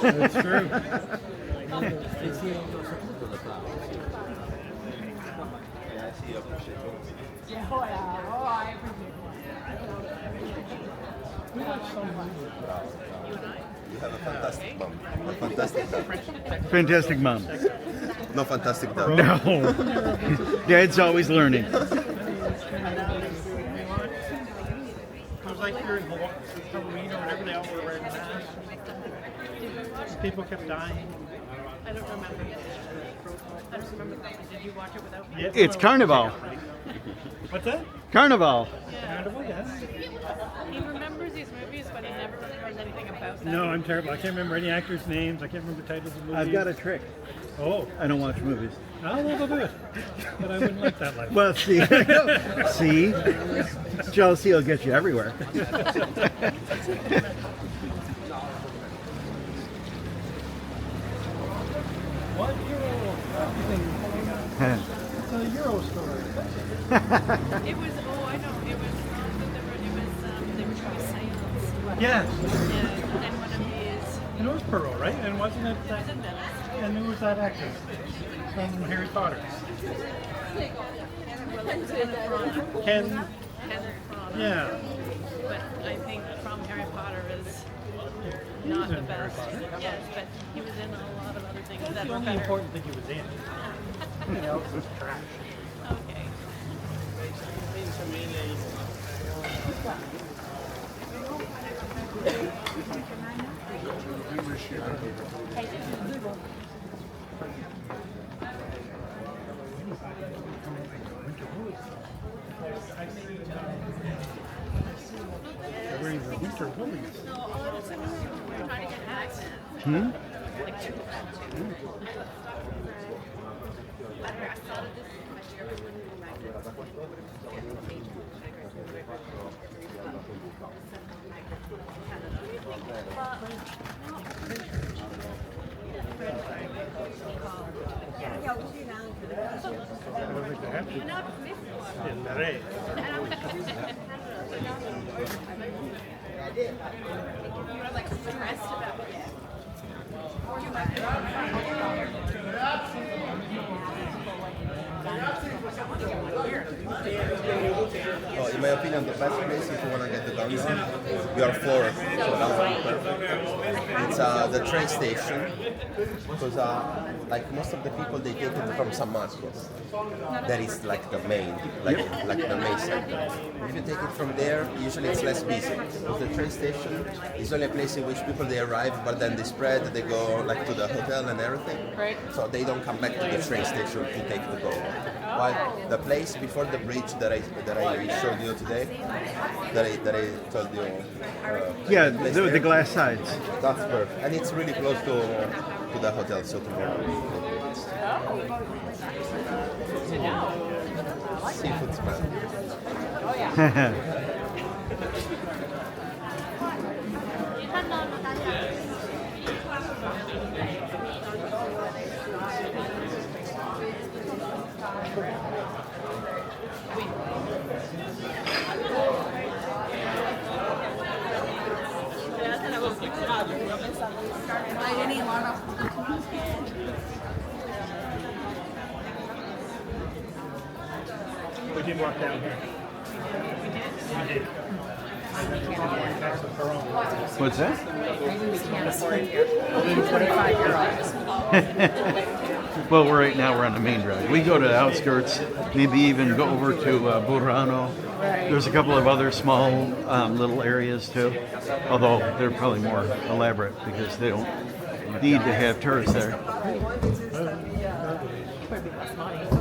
That's true. You have a fantastic mom. A fantastic dad. Fantastic mom. No fantastic dad. No. Dad's always learning. It was like you're in Halloween or whatever, they all were wearing masks. People kept dying. I don't remember. I don't remember that. Did you watch it without me? Yeah. It's Carnival. What's that? Carnival. Carnival, yes. He remembers these movies, but he never remembers anything about them. No, I'm terrible. I can't remember any actors' names. I can't remember titles of movies. I've got a trick. Oh, I don't watch movies. I'll never do it. But I wouldn't like that life. Well, see, see, jealousy will get you everywhere. What Euro thing? It's a Euro story. It was, oh, I know. It was, they were trying to seance. Yes. And one of these, And it was Pearl, right? And wasn't it? it was in Venice. And who was that actor from Harry Potter? Ken. Kenneth Branagh. Yeah. But I think from Harry Potter is He not was the in Harry best. Potter. Yes, but he was in a lot of other things That's that the were only better. important thing he was in. Everything else was trash. Okay. They're wearing their winter woolies. We're trying to get hats. Hmm? Like two. What was the hat? In the rain. You're like stressed about it. Oh, in my opinion, the best place if you want to get the downtown, you are four, so downtown perfect. It's the train station, because like most of the people they take it from San Marcos. That is like the main, like the main center. If you take it from there, usually it's less busy. Because the train station is only a place in which people they arrive, but then they spread, they go like to the hotel and everything. Right. So they don't come back to the train station to take the boat. While the place before the bridge that I showed you today, that I told you. Yeah, place the there, glass sides. That's perfect, and it's really close to the hotel. So tomorrow. Seafood smell. We did walk down here. We did. That's the Pearl. What's that? Maybe we can't afford here. 25 euros. Well, right now we're on the main drag. We go to the outskirts, maybe even go over to Burano. There's a couple of other small little areas too, although they're probably more elaborate because they don't need to have tourists there.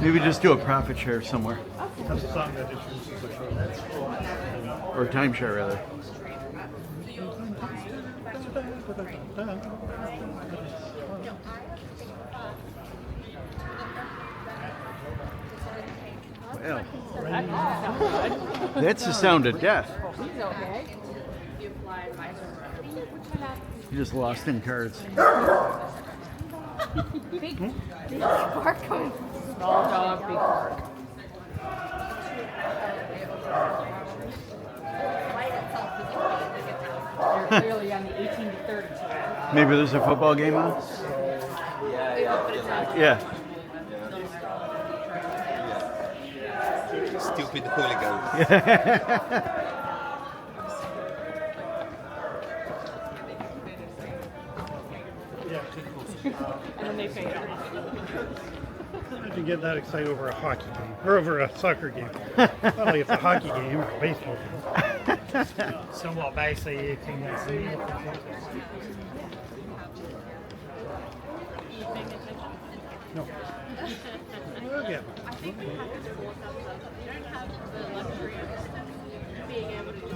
Maybe just do a profit share somewhere, That's the song that introduces the show. or timeshare rather. Well, that's the sound of death. You just lost in cards. Big bark coming. Small dog, big bark. They're clearly on the 18 Maybe there's a football game on? Yeah. Stupid hooligans. And then they fade off. If you get that excited over a hockey game or over a soccer game, not like it's a hockey game or a baseball game. So what basically you can see. No. Okay. I think we have to force ourselves. We don't have the luxury of being able to just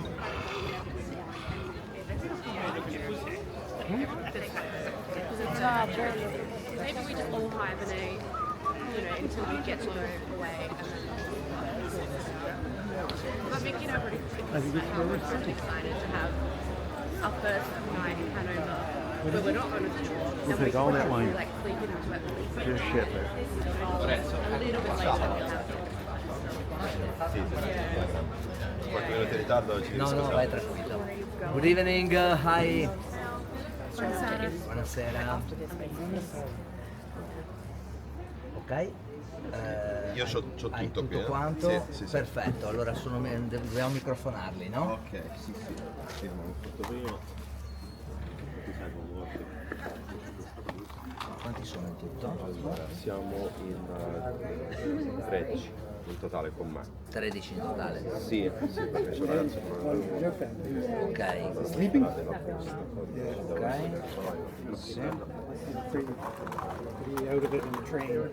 maybe we just all hibernate, until we get to go away. But Mickey and I are pretty excited to have our first night in Hanover. But we're not on a tour. We'll take all that wine. Like sleeping into it. Just shit there. A little bit later we'll have Qualche minuto in ritardo ci No, scusa. vai tranquillo. Good evening, hi. Buonasera. Ok. Io c'ho Hai tutto qui. tutto quanto? Sì. Perfetto, allora dobbiamo microfonarli, no? Ok, sì. Abbiamo fatto prima. Quanti sono in tutto? Allora, siamo in 13 in totale con me. 13 in totale. Sì, perché c'è un ragazzo con Ok. Ok. Sì. Out of it in the train.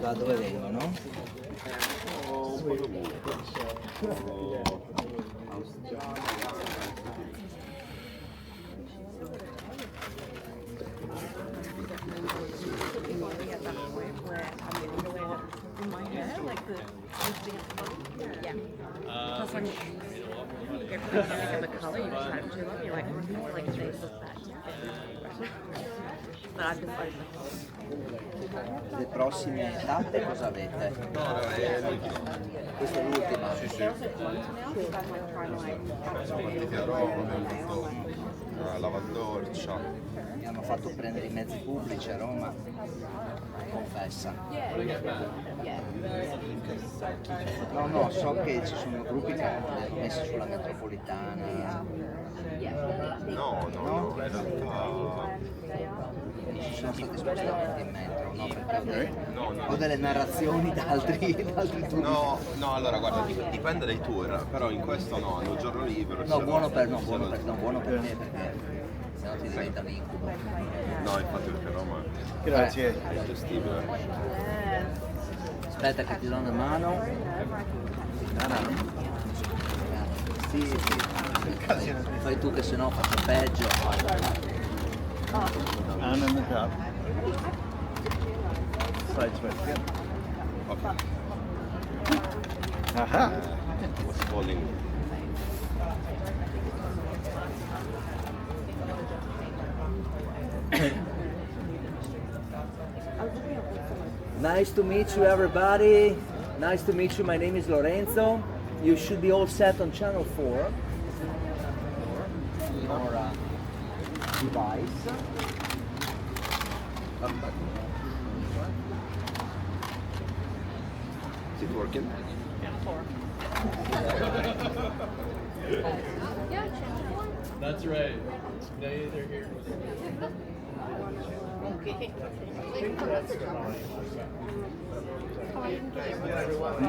Da dove vengono? un po' dovunque. Plus, when everything's a colour, you just have too long. You're like they look that. But I've just Le prossime tappe cosa avete? Questa è l'ultima. Partiti a Roma, abbiamo fatto una lavandorcia. Mi hanno fatto prendere i mezzi pubblici a Roma. Confessa. No, so che ci sono gruppi che hanno messi sulla metropolitana. No, in realtà Ci sono stati spostamenti in metro, no? Perché ho delle narrazioni da altri tour. no, allora guarda, dipende dai tour, però in questo no, hanno giorno libero. No, se buono per se me perché sennò ti diventa un incubo. No, infatti perché Roma Grazie. è gestibile. Aspetta che ti do una mano. Sì. Fai tu che sennò faccio peggio. I'm in the top. Side switch. Yep. Ok. Aha. Was falling. Nice to meet you, everybody. Nice to meet you. My name is Lorenzo. You should be all set on channel 4. Your device. Is it working? That's right. They're here.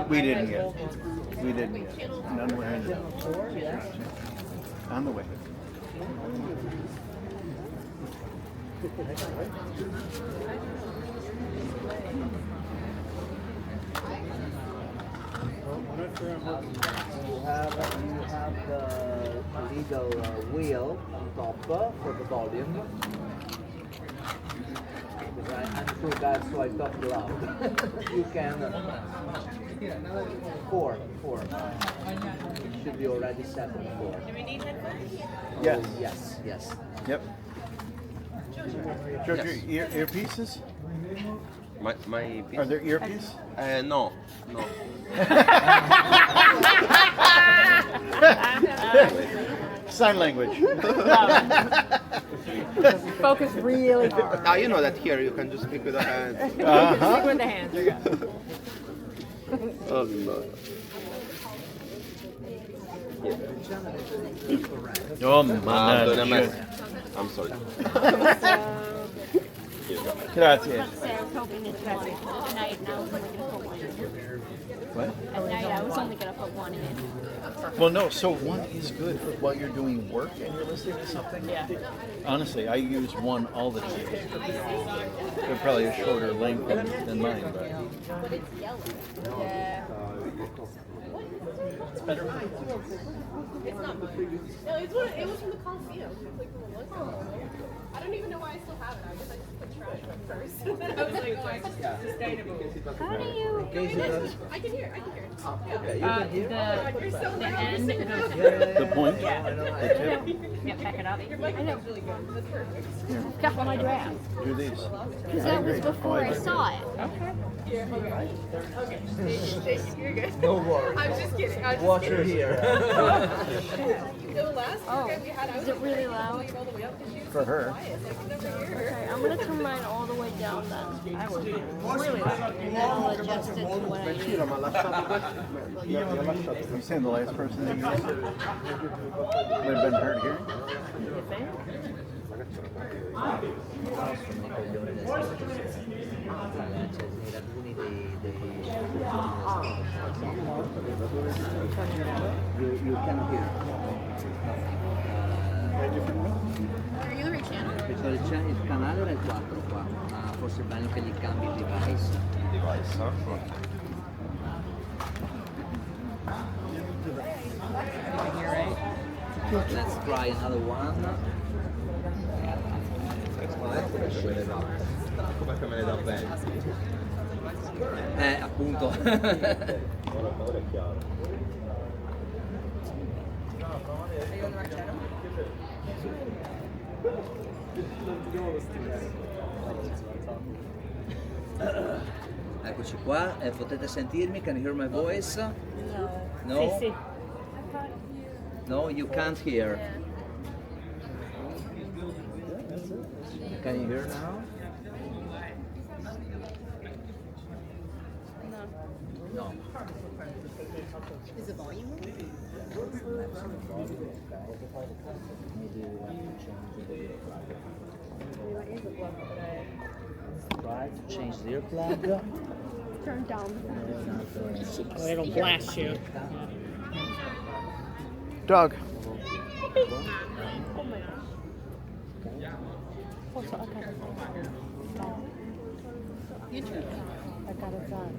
We didn't get. None were handed. On the way. You have the legal wheel on top for the volume. I'm sure that's why I talk loud. You can. 4. It should be already set on 4. Do we need headphones? Yes. Yep. George, your earpieces? My Are there earpieces? No. sign language. Focus really hard. Now you know that here you can just speak with the hands. Stick with the hands. You're good. Oh, no. Oh, mannaggia. I'm sorry. Grazie. I was hoping it's better at night, and I was only gonna put one in. What? At night, I was only gonna put one in. Well, no, so one is good for while you're doing work and you're listening to something. Yeah. Honestly, I use one all the time. They're probably a shorter length than mine, but Yeah. It's not mine. No, it was from the Coliseum. It's like from a long time ago. I don't even know why I still have it. I guess I just put trash on it first. And then I was like, oh, it's sustainable. How do you? I can hear it. I can hear it. The end. the point, the tip, Yeah, pack it up. Your mic is really good. That's perfect. I've got one of my drafts. do these. Because that was before I saw it. Okay. You're good. No worries. I'm just kidding. Watch her here. The last time we had, I was Is it really loud? all the way up because she was For her. quiet. So I could never hear her. Okay, I'm gonna turn mine all the way down then. I was really loud. And then I'll adjust it to what I need. You saying the last person that you used would have been hard hearing? You can hear. Are you the right channel? Perché il canale era il 4 qua, ma forse è bello che gli cambi il device. Let's try another one. Come che me ne dà bene? Appunto. Ora è chiaro. Eccoci qua, potete sentirmi? Can you hear my voice? No? Sì, sì. No, you can't hear. Can you hear now? No. Is the volume on? Try to change the earplug. Turn down. It'll blast you. Doug. Oh my gosh. Also, I got it. I got it done.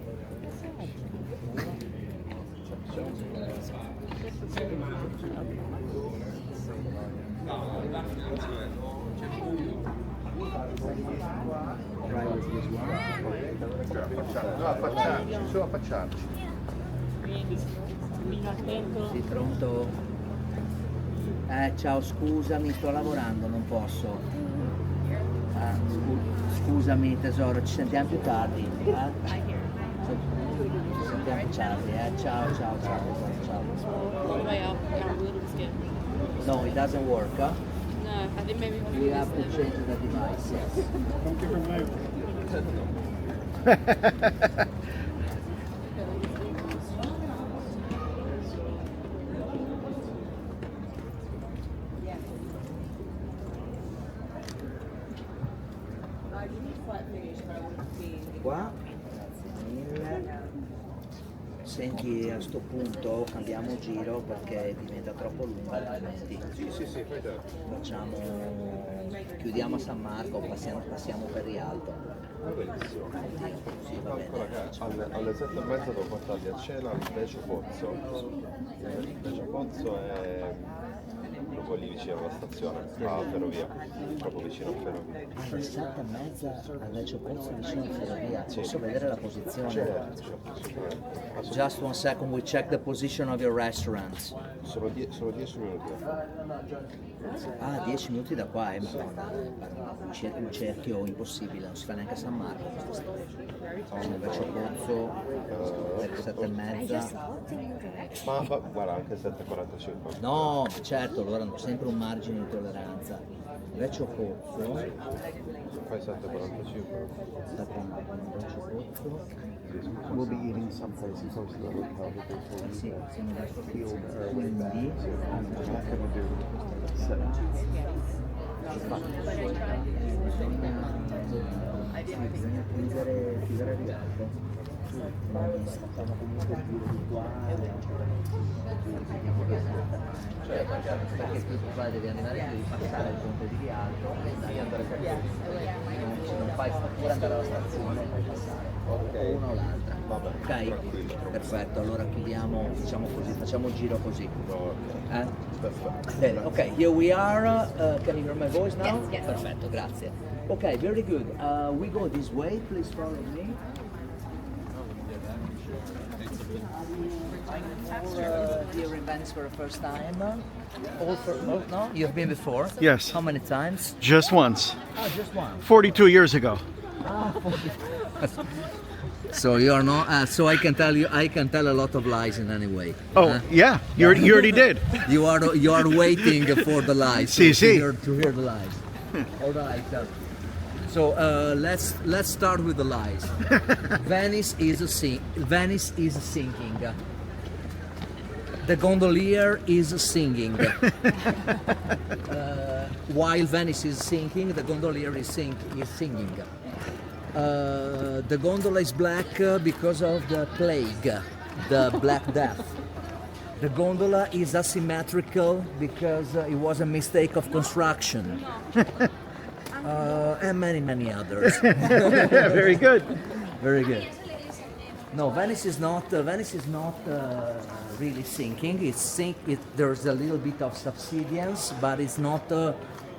Try with this one. Solo affacciarci. Sì, pronto? Ciao, scusami, sto lavorando, non posso. Scusami tesoro, ci sentiamo più tardi. Ci sentiamo più tardi, ciao, ciao, ciao, ciao. All the way up. Yeah, a little skip. No, it doesn't work, huh? No, I think maybe when We have to change the device, yes. Don't give her my. Qua. Senti, a sto punto cambiamo giro perché diventa troppo lungo altrimenti. Sì, fai te. Facciamo, chiudiamo a San Marco, passiamo per Rialto. Benissimo. Sì, va bene. Alle 7:30 devo portarli a cena al Becio Pozzo. Il Becio Pozzo è proprio lì vicino alla stazione, a Ferrovia, proprio vicino a Ferrovia. Alle 7:30 al Lecce Pozzo vicino a Ferrovia. Posso vedere la posizione? Certo. Just one second, we check the position of your restaurant. Sono 10 minuti. Ah, 10 minuti da qua, madonna, un cerchio impossibile, non si fa neanche a San Marco questa storia. Sono verso Pozzo, 7:30. Ma guarda, anche 7:45. No, ma certo, loro hanno sempre un margine di tolleranza. Vecchio Pozzo, Fai 7:45. Vecchio Pozzo, We'll be eating someplace close to the hotel. sì, siamo verso qui, quindi bisogna chiudere rialto. Facciamo comunque il giro di qua. Perché tu qua devi andare, devi passare il ponte di Rialto e andare per non fai pure andare alla stazione e poi passare o una o l'altra. Ok? Perfetto, allora chiudiamo, diciamo così, facciamo il giro così. Bene, ok, here we are. Can you hear my voice now? Yes. Perfetto, grazie. Ok, very good. We go this way, please follow me. Here in Venice for the first time. No? You've been before? Yes. How many times? Just once, Oh, just one. 42 years ago. So you are not. So I can tell you. I can tell a lot of lies in any way. Oh, yeah, you already did. You are waiting for the lies. Si, si. To hear the lies. All right. So let's start with the lies. Venice is sinking. The gondolier is singing. While Venice is sinking, the gondolier is singing. The gondola is black because of the plague, the Black Death. The gondola is asymmetrical because it was a mistake of construction. And many others. Very good. Very good. No, Venice is not really sinking. There's a little bit of subsidence, but it's not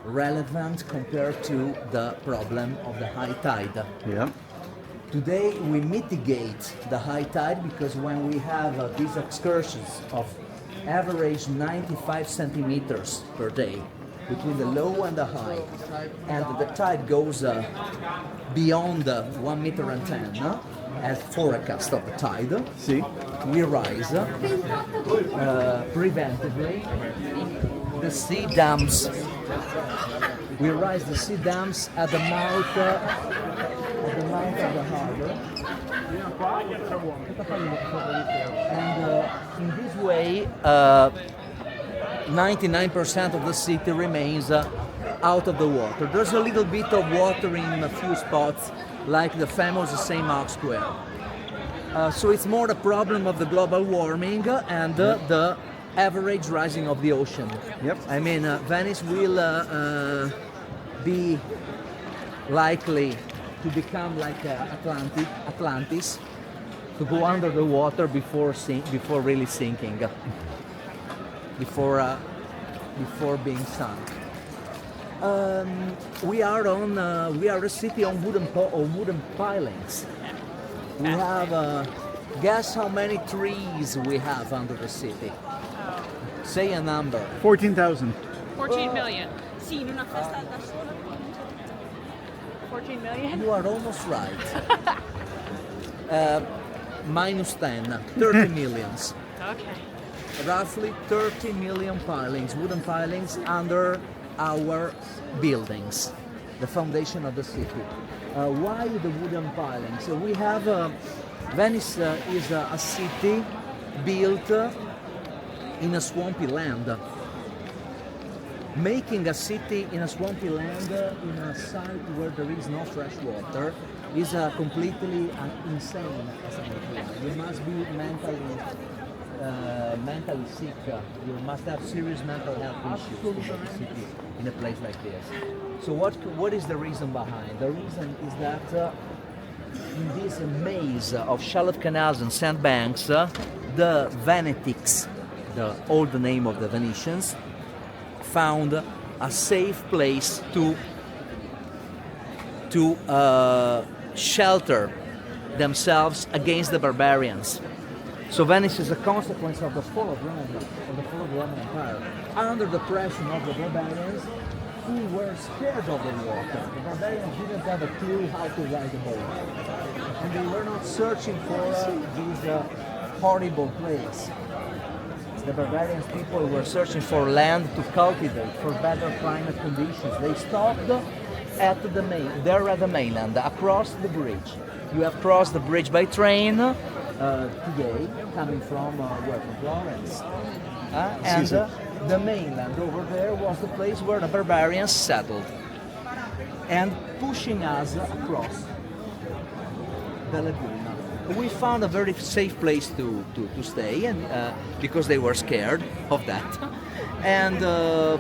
relevant compared to the problem of the high tide. Yeah. Today we mitigate the high tide because when we have these excursions of average 95 centimeters per day between the low and the high, and the tide goes beyond 1 meter and 10 as forecast of the tide, See? we rise preventively the sea dams. We rise the sea dams at the mouth of the harbor, and in this way 99% of the city remains out of the water. There's a little bit of water in a few spots, like the famous St. Mark's Square. So it's more a problem of the global warming and the average rising of the ocean. Yep. I mean, Venice will be likely to become like Atlantis, to go under the water before really sinking, before being sunk. We are a city on wooden pilings. We have guess how many trees we have under the city. Say a number. 14,000. 14 million. Sì, in una festa da sola. 14 million? You are almost right. Minus 10, 30 millions. Okay. Roughly 30 million pilings, wooden pilings under our buildings, the foundation of the city. Why the wooden pilings? So we have Venice is a city built in a swampy land. Making a city in a swampy land in a site where there is no fresh water is completely insane as an idea. You must be mentally sick. You must have serious mental health issues to build a city in a place like this. So what is the reason behind? The reason is that in this maze of shallow canals and sandbanks, the Venetics, the old name of the Venetians, found a safe place to shelter themselves against the barbarians. So Venice is a consequence of the fall of Rome, of the fall of the Roman Empire, under the pressure of the barbarians who were scared of the water. The barbarians didn't have a clue how to ride a boat. And they were not searching for these horrible place. The barbarian people were searching for land to cultivate, for better climate conditions. They stopped at the mainland, across the bridge. You have crossed the bridge by train today, coming from where? From Florence. And the mainland over there was the place where the barbarians settled. And pushing us across the lagoon. We found a very safe place to stay, and because they were scared of that. And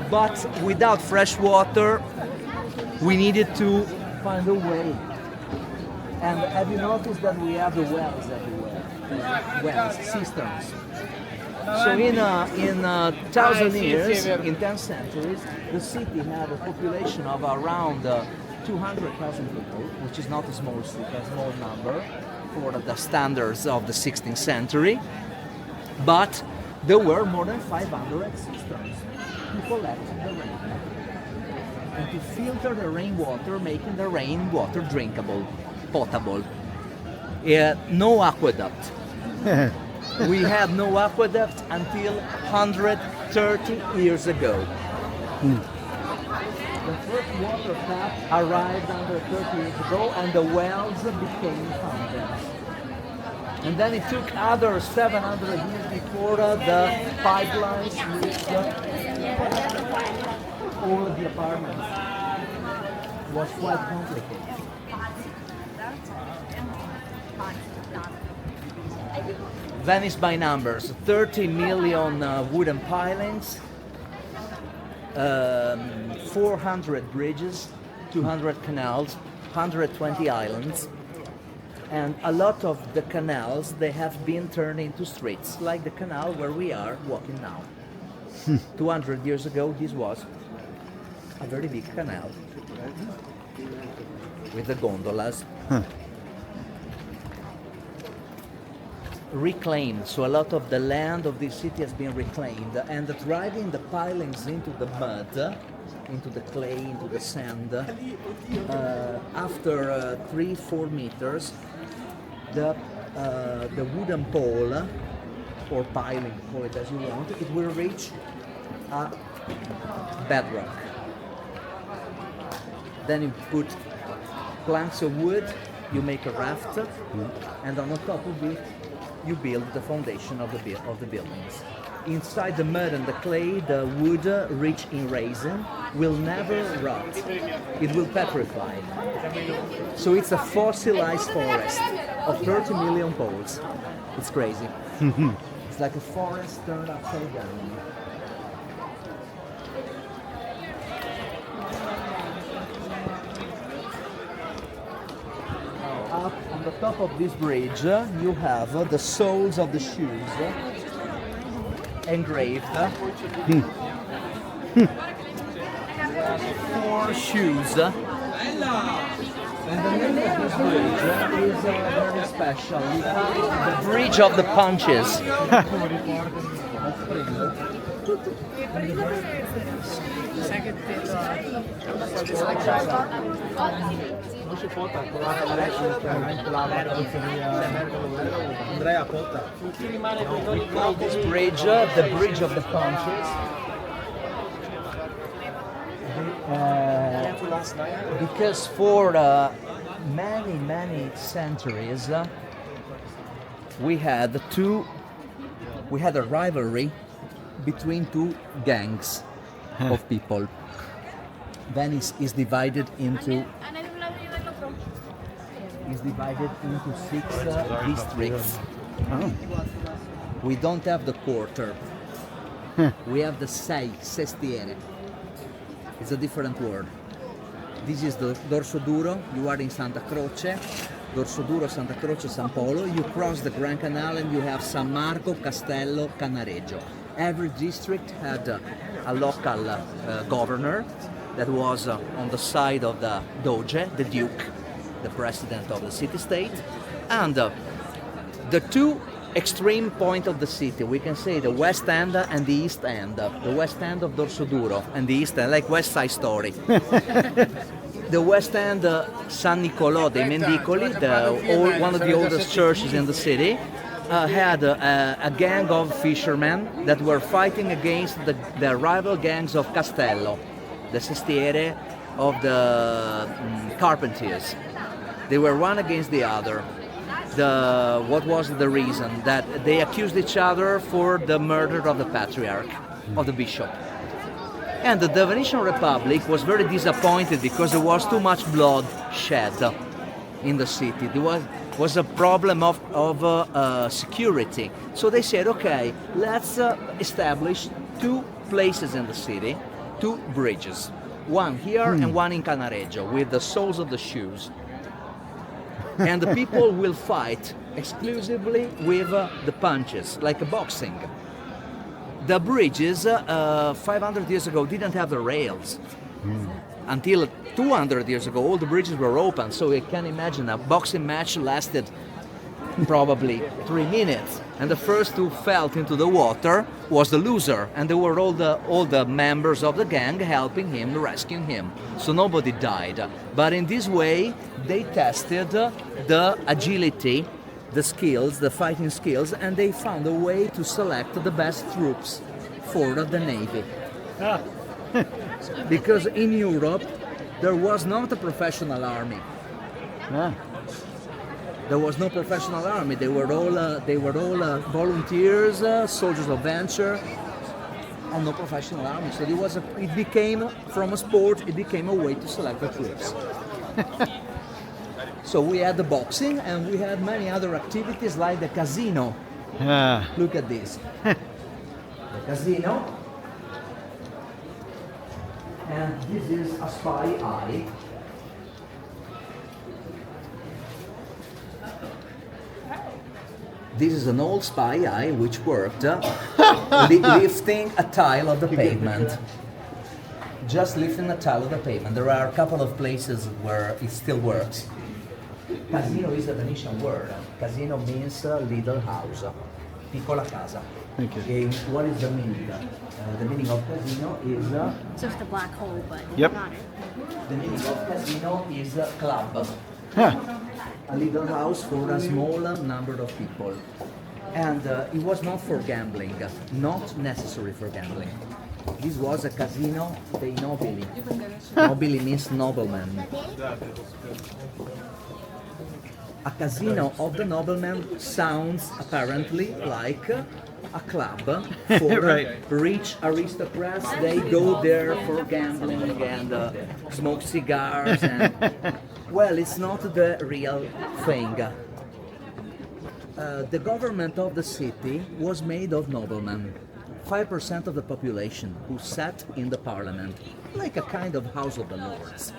but without fresh water, we needed to find a way. And have you noticed that we have the wells everywhere? Wells, cisterns. So in 1,000 years, in 10 centuries, the city had a population of around 200,000 people, which is not a small number for the standards of the 16th century, but there were more than 500 cisterns to collect the rain and to filter the rainwater, making the rainwater drinkable, potable. No aqueduct. We had no aqueduct until 130 years ago. The first water tap arrived under 30 years ago, and the wells became fountains. And then it took other 700 years before the pipelines reached all of the apartments. It was quite complicated. Venice by numbers, 30 million wooden pilings, 400 bridges, 200 canals, 120 islands, and a lot of the canals, they have been turned into streets, like the canal where we are walking now. 200 years ago, this was a very big canal with the gondolas. Reclaimed, so a lot of the land of this city has been reclaimed, and driving the pilings into the mud, into the clay, into the sand, after 3-4 meters, the wooden pole, or piling, call it as you want, it will reach a bedrock. Then you put planks of wood, you make a raft, and on the top of it you build the foundation of the buildings. Inside the mud and the clay, the wood rich in resin will never rot. It will petrify. So it's a fossilized forest of 30 million poles. It's crazy. It's like a forest turned upside down. Up on the top of this bridge, you have the soles of the shoes engraved. 4 shoes. And the name of this bridge is very special. We call it the Bridge of the Punches. We call this bridge the Bridge of the Punches. Because for many centuries we had a rivalry between 2 gangs of people. Venice is divided into 6 districts. We don't have the quarter. We have the sestiere. It's a different word. This is the Dorso Duro. You are in Santa Croce. Dorso Duro, Santa Croce, San Polo. You cross the Grand Canal and you have San Marco, Castello, Cannareggio. Every district had a local governor that was on the side of the Doge, the Duke, the president of the city-state. And the 2 extreme point of the city. We can say the West End and the East End. The West End of Dorsoduro and the East End, like West Side Story. The West End, San Nicolò dei Mendicoli, one of the oldest churches in the city, had a gang of fishermen that were fighting against the rival gangs of Castello, the sestiere of the carpenters. They were one against the other. What was the reason? That they accused each other for the murder of the patriarch, of the bishop. And the Venetian Republic was very disappointed because there was too much blood shed in the city. There was a problem of security. So they said, okay, let's establish two places in the city, two bridges. One here and one in Canareggio with the soles of the shoes. And the people will fight exclusively with the punches, like a boxing. The bridges 500 years ago didn't have the rails. Until 200 years ago, all the bridges were open, so you can imagine a boxing match lasted probably 3 minutes. And the first who fell into the water was the loser, and there were all the members of the gang helping him, rescuing him. So nobody died. But in this way, they tested the agility, the skills, the fighting skills, and they found a way to select the best troops for the navy. Because in Europe, there was not a professional army. There was no professional army. They were all volunteers, soldiers of venture, and no professional army. So it became from a sport. It became a way to select the troops. So we had the boxing, and we had many other activities like the casino. Look at this. The casino. And this is a spy eye. This is an old spy eye which worked lifting a tile of the pavement. Just lifting a tile of the pavement. There are a couple of places where it still works. Casino is a Venetian word. Casino means little house, piccola casa. Thank you. Okay, what is the meaning? The meaning of casino is It's just a black hole, but Yep. not it. the meaning of casino is club. Huh. A little house for a small number of people. And it was not for gambling, not necessary for gambling. This was a casino dei nobili. Nobili means nobleman. A casino of the nobleman sounds apparently like a club for Right. rich aristocrats. They go there for gambling and smoke cigars. And well, it's not the real thing. The government of the city was made of noblemen. 5% of the population who sat in the parliament, like a kind of House of the Lords.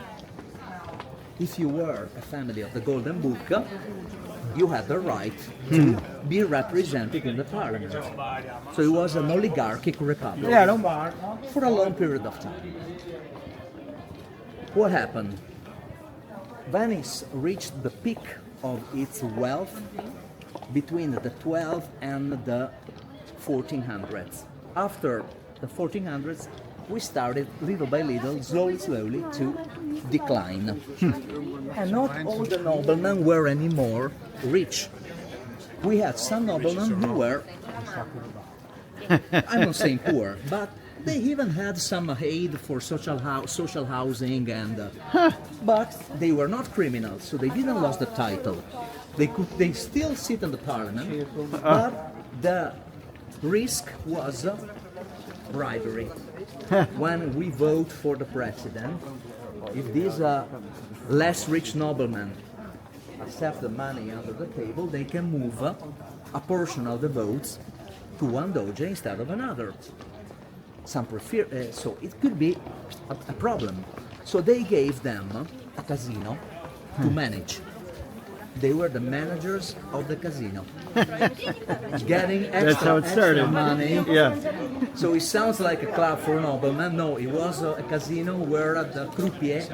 If you were a family of the Golden Book, you had the right to be represented in the parliament. So it was an oligarchic republic for a long period of time. What happened? Venice reached the peak of its wealth between the 12th and the 1400s. After the 1400s, we started little by little, slowly to decline. And not all the noblemen were anymore rich. We had some noblemen who were, I'm not saying poor, but they even had some aid for social housing, and but they were not criminals, so they didn't lose the title. They still sit in the parliament, but the risk was bribery. When we vote for the president, if these less rich noblemen accept the money under the table, they can move a portion of the votes to one doge instead of another. Some prefer, so it could be a problem. So they gave them a casino to manage. They were the managers of the casino, getting how it started. extra money. Yeah. So it sounds like a club for noblemen. No, it was a casino where the croupier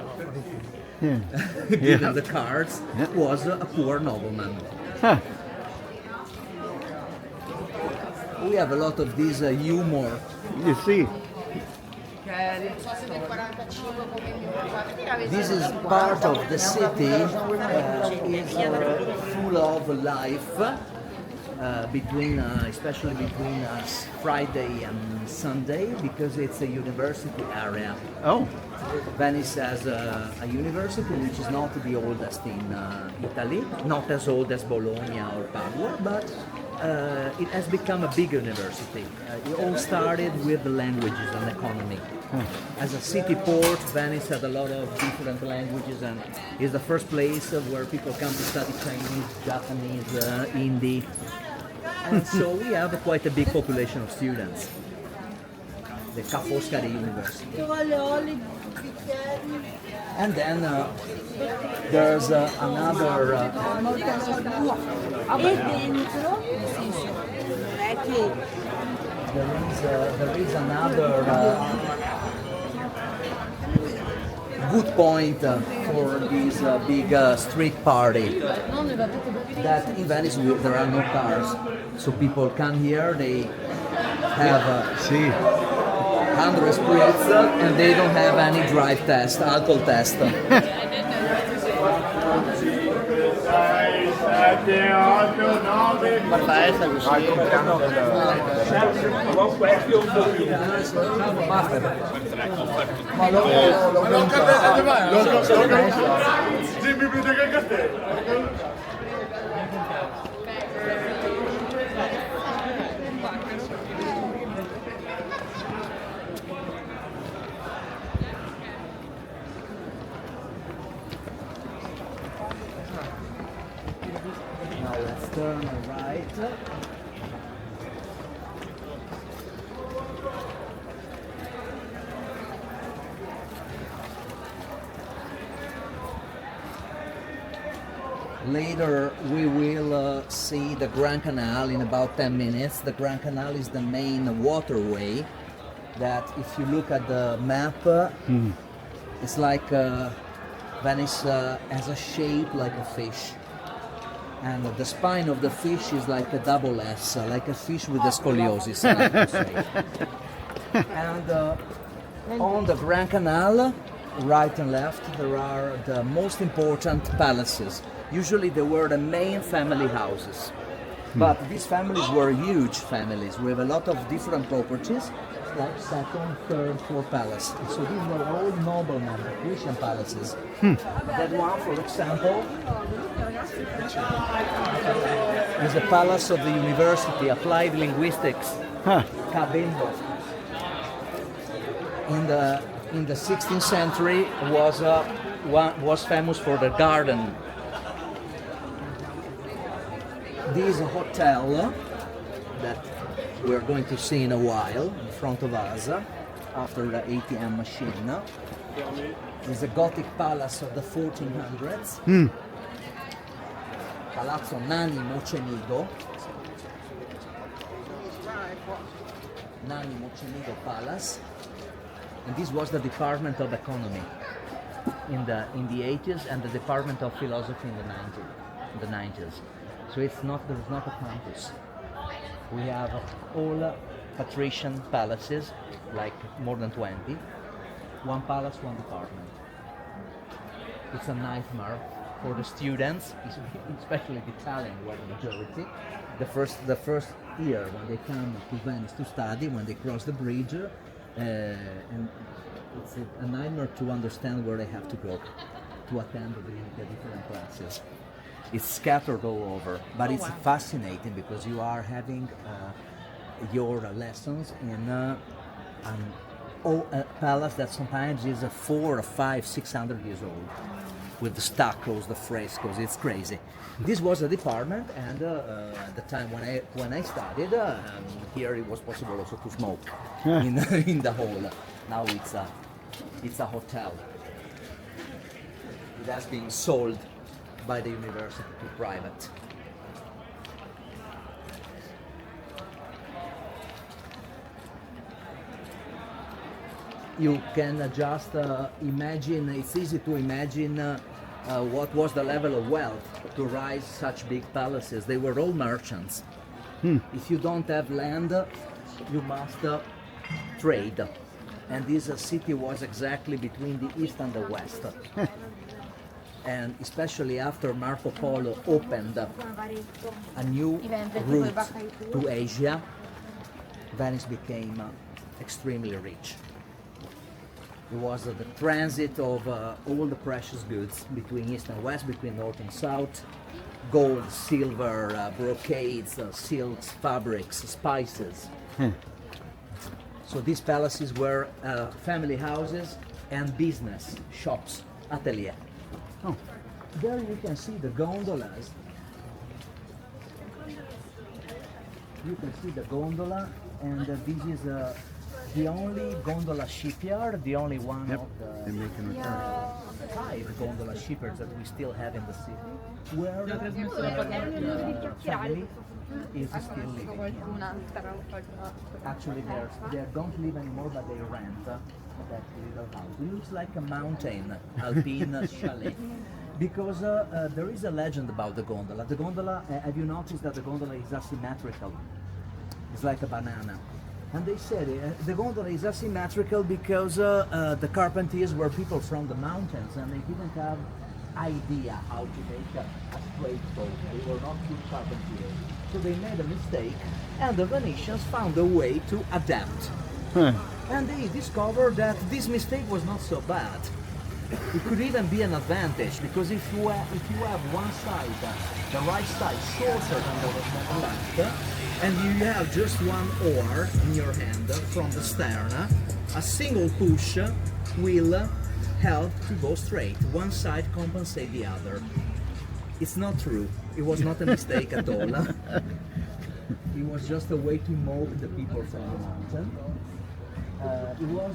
giving the cards was a poor nobleman. Huh. we have a lot of this humor. You see, This is part of the city, is full of life between, especially between Friday and Sunday, because it's a university area. oh, Venice has a university which is not the oldest in Italy, not as old as Bologna or Padua, but it has become a big university. It all started with the languages and economy. As a city port, Venice had a lot of different languages and is the first place where people come to study Chinese, Japanese, Hindi. And so we have quite a big population of students. The Ca' Foscari University. And then there's another there is another good point for this big street party. That in Venice there are no cars, so people come here, they have see. 100 spirits and they don't have any drive test, alcohol test. Now let's turn right. Later we will see the Grand Canal in about 10 minutes. The Grand Canal is the main waterway that, if you look at the map, it's like Venice has a shape like a fish. And the spine of the fish is like a double S, like a fish with a scoliosis, I like to say. And on the Grand Canal, right and left, there are the most important palaces. Usually they were the main family houses. But these families were huge families with a lot of different properties, like second, third, fourth palace. So these were all noblemen, Grecian palaces. That one, for example, is the palace of the University Applied Linguistics, Ca' Bimbo. In the 16th century was famous for the garden. This hotel that we're going to see in a while in front of us after the ATM machine is a Gothic palace of the 1400s. Palazzo Nanni Mocenigo. Nanni Mocenigo Palace. And this was the Department of Economy in the 80s and the Department of Philosophy in the 90s. So there's not a campus. We have all patrician palaces, like more than 20. One palace, one department. It's a nightmare for the students, especially the Italian, were the majority. The first year when they come to Venice to study, when they cross the bridge, and it's a nightmare to understand where they have to go to attend the different classes. It's scattered all over, but it's fascinating because you are having your lessons in a palace that sometimes is 400, 500, 600 years old, with the stuccos, the frescoes. It's crazy. This was a department, and at the time when I studied, here it was possible also to smoke in the hall. Now it's a hotel. It has been sold by the university to private. You can just imagine, it's easy to imagine what was the level of wealth to rise such big palaces. They were all merchants. If you don't have land, you must trade. And this city was exactly between the east and the west. And especially after Marco Polo opened a new route to Asia, Venice became extremely rich. It was the transit of all the precious goods between east and west, between north and south, gold, silver, brocades, silks, fabrics, spices. So these palaces were family houses and business shops, atelier. Oh. There you can see the gondolas. You can see the gondola, and this is the only gondola shipyard, the only one Yep. of They're the making return. 5 gondola shipyards that we still have in the city, where the family is still living. Actually, they don't live anymore, but they rent that little house. It looks like a mountain, alpine chalet. Because there is a legend about the gondola. The gondola, have you noticed that the gondola is asymmetrical? It's like a banana. And they said the gondola is asymmetrical because the carpenters were people from the mountains and they didn't have idea how to make a straight boat. They were not good carpenters. So they made a mistake and the Venetians found a way to adapt. And they discovered that this mistake was not so bad. It could even be an advantage because if you have one side, the right side shorter than the left, and you have just one oar in your hand from the stern, a single push will help to go straight. One side compensates the other. It's not true. It was not a mistake at all. It was just a way to mock the people from the mountain. It was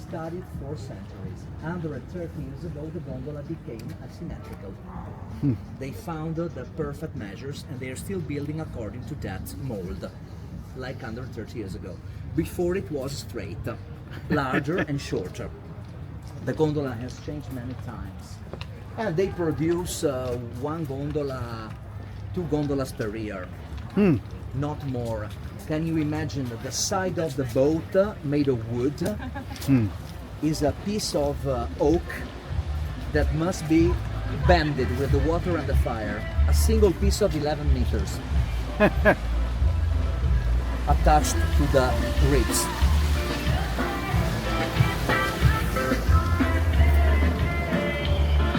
studied for centuries. 130 years ago, the gondola became asymmetrical. They found the perfect measures and they are still building according to that mold, like 130 years ago. Before it was straight, larger and shorter. The gondola has changed many times. And they produce 1 gondola, 2 gondolas per year, not more. Can you imagine the side of the boat made of wood is a piece of oak that must be bended with the water and the fire. A single piece of 11 meters attached to the ribs.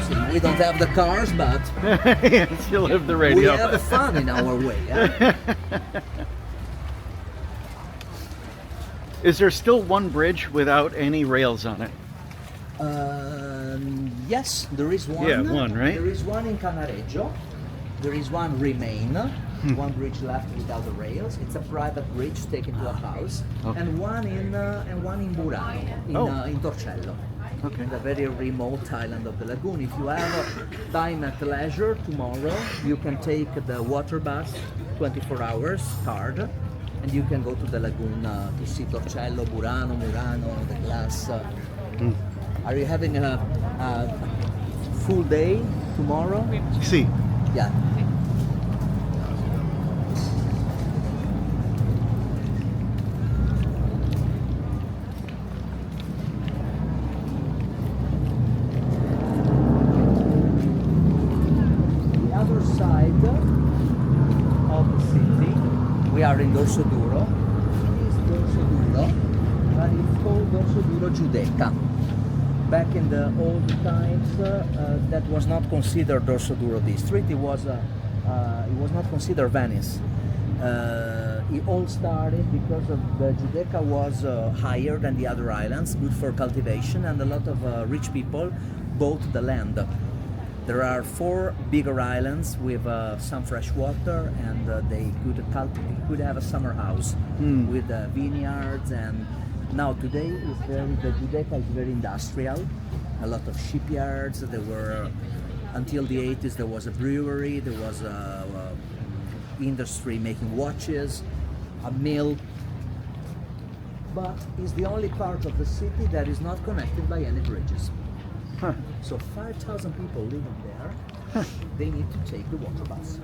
See, we don't have the cars, but Still have the radio. we have fun in our way. Yeah? Is there still one bridge without any rails on it? Yes, there is one. Yeah, one, right? There is one in Canareggio. There is one Remain. One bridge left without the rails. It's a private bridge taken to a house. Okay. And one in Burano, in Torcello. Okay. In the very remote island of the lagoon. If you have time at leisure tomorrow, you can take the water bus, 24 hours card, and you can go to the lagoon to see Torcello, Burano, Murano, the glass. Are you having a full day tomorrow? See. Yeah. The other side of the city, we are in Dorso Duro. It is Dorso Duro, but it's called Dorso Duro Giudecca. Back in the old times, that was not considered Dorso Duro district. It was not considered Venice. It all started because of the Giudecca was higher than the other islands, good for cultivation, and a lot of rich people bought the land. There are 4 bigger islands with some fresh water, and they could have a summer house with vineyards. And now today the Giudecca is very industrial. A lot of shipyards. There were until the 80s there was a brewery. There was industry making watches, a mill. But it's the only part of the city that is not connected by any bridges. So 5,000 people living there, they need to take the water bus.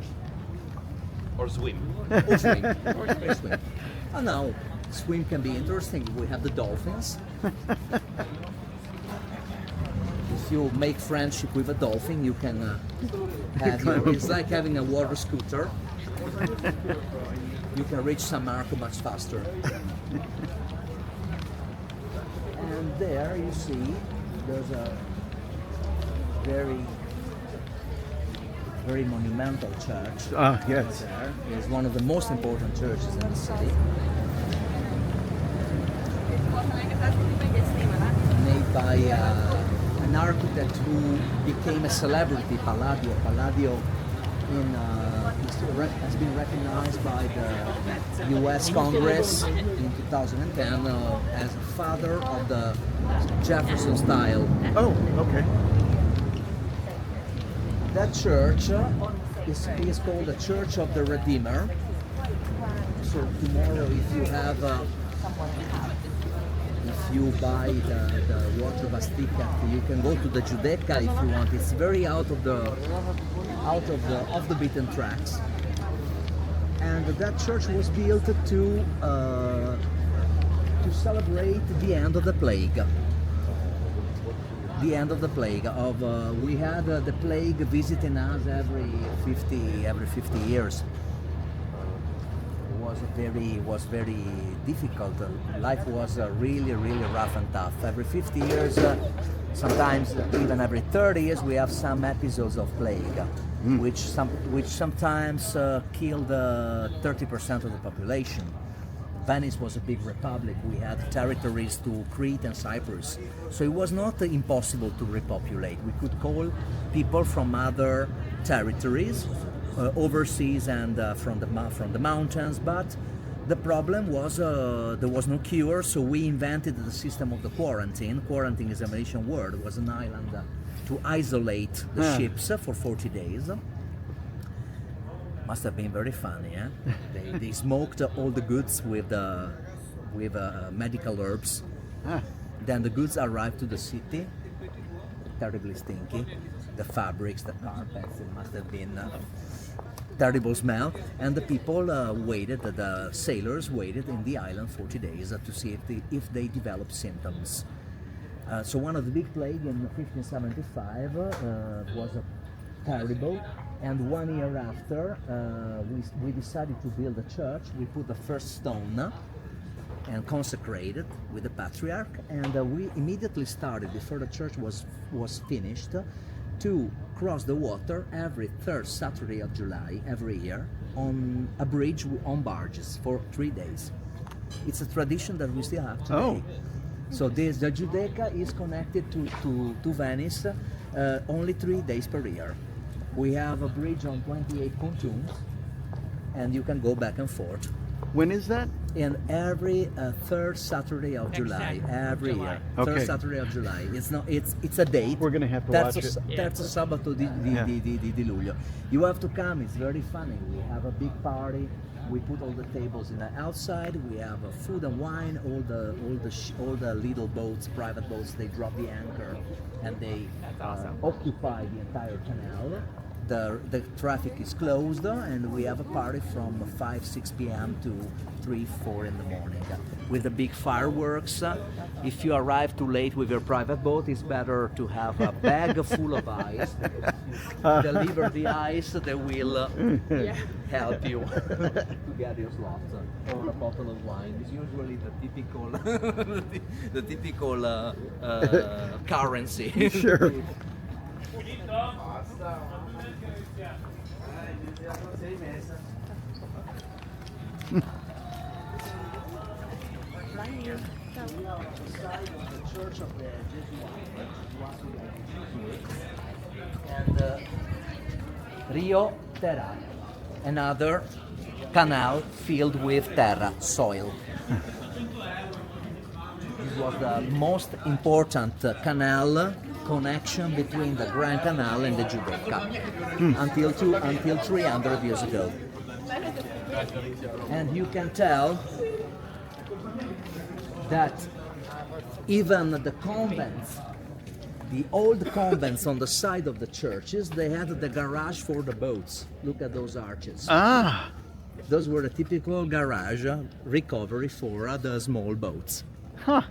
Or swim. Or swim. Or swim. And now, swim can be interesting. We have the dolphins. If you make friendship with a dolphin, you can it's like having a water scooter. You can reach San Marco much faster. And there you see there's a very monumental church. Yes. There. It's one of the most important churches in the city. Made by an architect who became a celebrity, Palladio. Palladio has been recognized by the U.S. Congress in 2010 as the father of the Jefferson style. Oh, okay. That church is called the Church of the Redeemer. So tomorrow, if you buy the water bus ticket, you can go to the Giudecca if you want. It's very out of the beaten tracks. And that church was built to celebrate the end of the plague. The end of the plague. We had the plague visiting us every 50 years. Was very difficult. Life was really rough and tough. Every 50 years, sometimes even every 30 years, we have some episodes of plague, which sometimes killed 30% of the population. Venice was a big republic. We had territories to Crete and Cyprus, so it was not impossible to repopulate. We could call people from other territories, overseas and from the mountains, but the problem was there was no cure, so we invented the system of the quarantine. Quarantine is a Venetian word. It was an island to isolate the ships for 40 days. Must have been very funny, eh? They smoked all the goods with medical herbs. Then the goods arrived to the city, terribly stinky. The fabrics, the carpets, it must have been terrible smell. And the people the sailors waited in the island 40 days to see if they developed symptoms. So one of the big plague in 1575 was terrible. And 1 year after, we decided to build a church. We put the first stone and consecrated with the patriarch, and we immediately started, before the church was finished, to cross the water every third Saturday of July every year on a bridge on barges for 3 days. It's a tradition that we still have today. Oh. So the Giudecca is connected to Venice only 3 days per year. We have a bridge on 28 pontoons, and you can go back and forth. When is that? In every third Saturday of July, every year. Okay. Third Saturday of July. It's a date. We're gonna have to watch it. Terzo sabato di luglio. You have to come. It's very funny. We have a big party. We put all the tables in the outside. We have food and wine. All the little boats, private boats, they drop the anchor and they occupy the entire canal. The traffic is closed, and we have a party from 5-6 p.m. to 3-4 in the morning with the big fireworks. If you arrive too late with your private boat, it's better to have a bag full of ice. Deliver the ice, they will help you to get your slot. Or a bottle of wine is usually the typical currency. Sure. The Church of the and Rio Terra, another canal filled with terra, soil. This was the most important canal connection between the Grand Canal and the Giudecca until 300 years ago. And you can tell that even the convents, the old convents on the side of the churches, they had the garage for the boats. Look at those arches. those were a typical garage recovery for the small boats. Huh.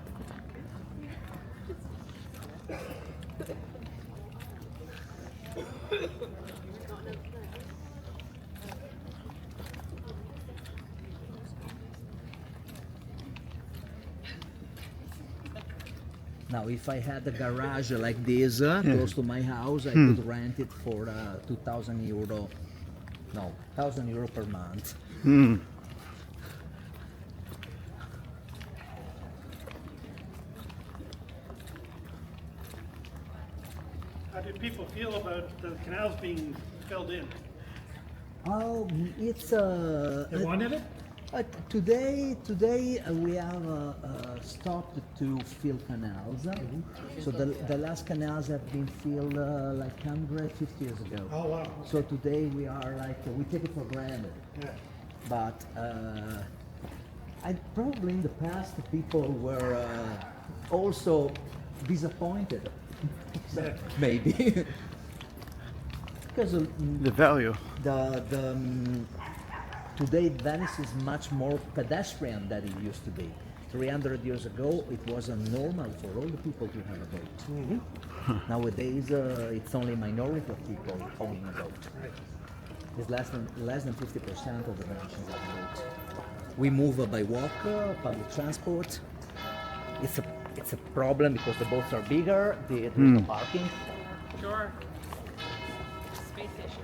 Now, if I had a garage like this close to my house, I could rent it for 2,000 euro. No, 1,000 euro per month. Hmm. How do people feel about the canals being filled in? Oh, it's They wanted it? today we have stopped to fill canals. So the last canals have been filled like 150 years ago. Oh, wow. So today we are like we take it for granted. Yeah. But I probably in the past people were also disappointed. So, maybe because The value. today Venice is much more pedestrian than it used to be. 300 years ago, it was normal for all the people to have a boat. Nowadays, it's only a minority of people owning a boat. It's less than 50% of the Venetians have a boat. We move by walk, public transport. It's a problem because the boats are bigger. There's no parking. Sure. Space station.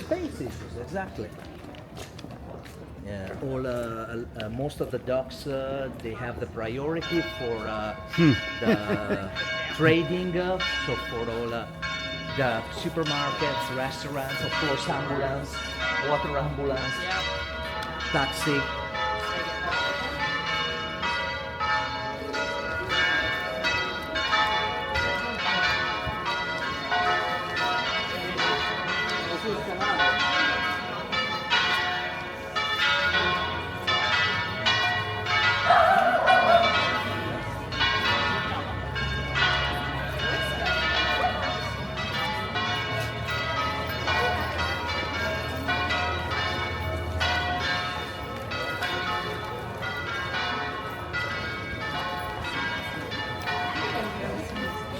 Space issues, exactly. Yeah, most of the docks they have the priority for the trading, so for all the supermarkets, restaurants, of course, ambulance, water ambulance, taxi.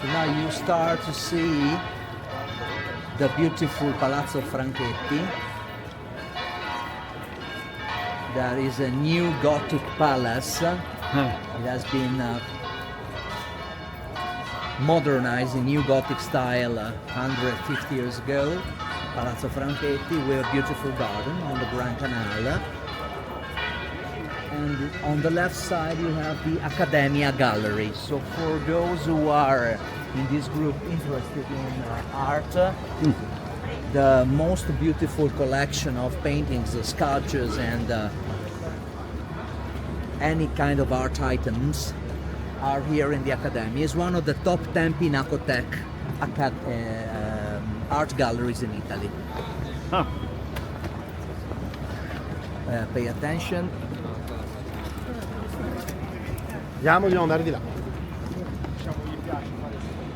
So now you start to see the beautiful Palazzo Franchetti. There is a new Gothic palace. It has been modernized in new Gothic style 150 years ago. Palazzo Franchetti with a beautiful garden on the Grand Canal. And on the left side you have the Accademia Gallery. So for those who are in this group interested in art, the most beautiful collection of paintings, sculptures and any kind of art items are here in the Accademia. It's one of the top 10 Pinacothek art galleries in Italy. Huh. Pay attention. Andiamo, dobbiamo andare di là.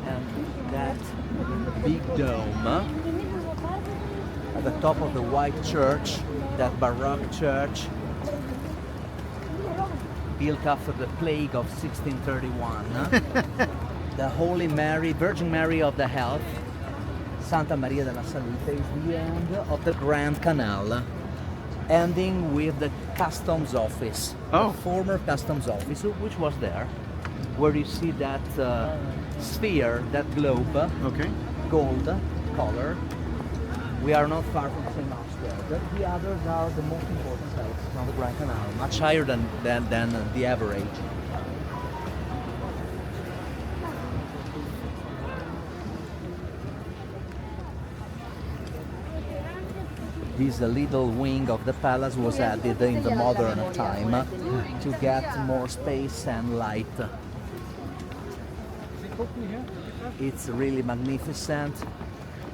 And that big dome at the top of the white church, that Baroque church, built after the plague of 1631. The Holy Mary, Virgin Mary of the Health, Santa Maria della Salute, is the end of the Grand Canal, ending with the customs office, Oh. the former customs office, which was there, where you see that sphere, that globe, Okay. gold color. We are not far from St. Mark's Square, but the others are the most important sites on the Grand Canal, much higher than the average. This little wing of the palace was added in the modern time to get more space and light. It's really magnificent,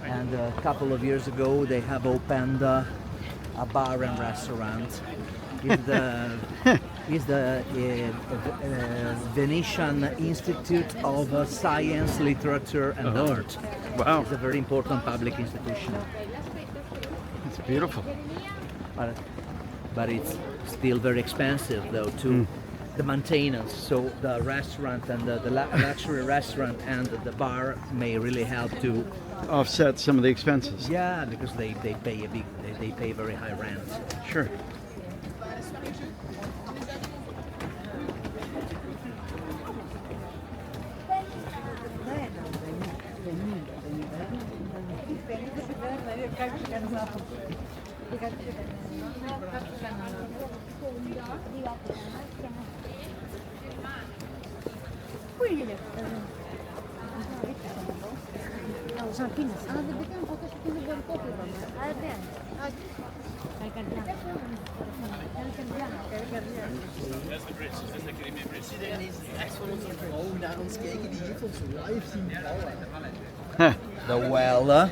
and a couple of years ago they have opened a bar and restaurant. It's the Venetian Institute of Science, Literature and Art. Wow. It's a very important public institution. It's beautiful. but it's still very expensive though to the maintenance. So the restaurant and the luxury restaurant and the bar may really help to Offset some of the expenses. yeah, because they pay they pay very high rent. Sure. The well.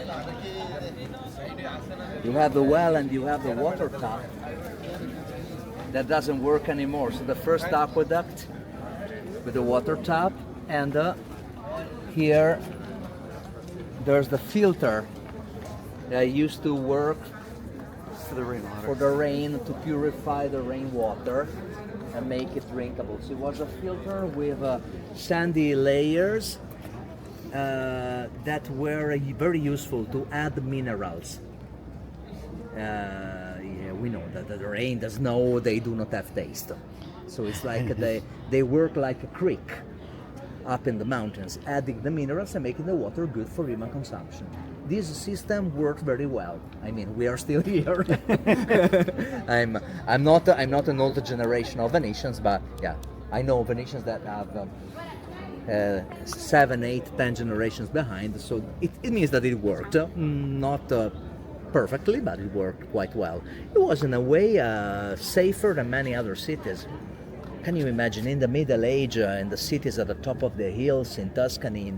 You have the well and you have the water tap. That doesn't work anymore. So the first aqueduct with the water tap, and here there's the filter that used to work For the rainwater. for the rain to purify the rainwater and make it drinkable. So it was a filter with sandy layers that were very useful to add minerals. Yeah, we know that the rain, the snow, they do not have taste. So it's like they work like a creek up in the mountains, adding the minerals and making the water good for human consumption. This system worked very well. I mean, we are still here. I'm not an older generation of Venetians, but yeah, I know Venetians that have 7, 8, 10 generations behind. So it means that it worked, not perfectly, but it worked quite well. It was in a way safer than many other cities. Can you imagine in the Middle Age, in the cities at the top of the hills in Tuscany,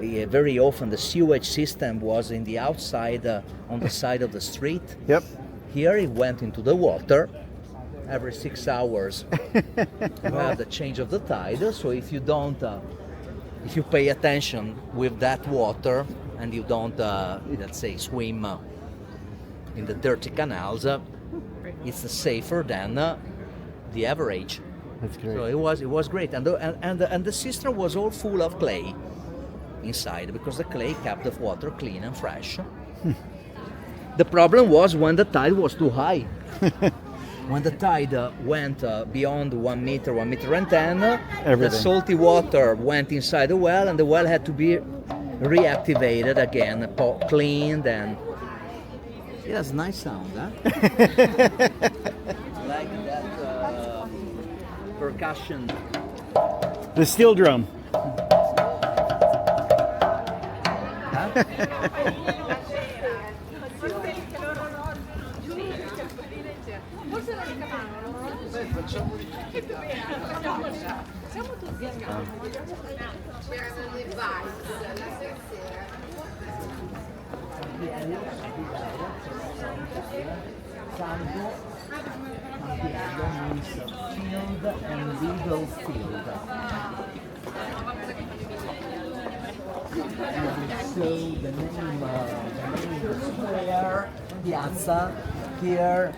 very often the sewage system was in the outside, on the side of the street. Yep. Here it went into the water every 6 hours. You have the change of the tide, so if you don't, if you pay attention with that water and you don't, let's say, swim in the dirty canals, it's safer than the average. That's great. So it was great, and the cistern was all full of clay inside because the clay kept the water clean and fresh. The problem was when the tide was too high. When the tide went beyond 1 meter, 1 meter and 10, the Everything. salty water went inside the well, and the well had to be reactivated again, cleaned, and yeah, it's a nice sound, huh? Like that percussion. The steel drum. Means field and legal field. So the name square, piazza, here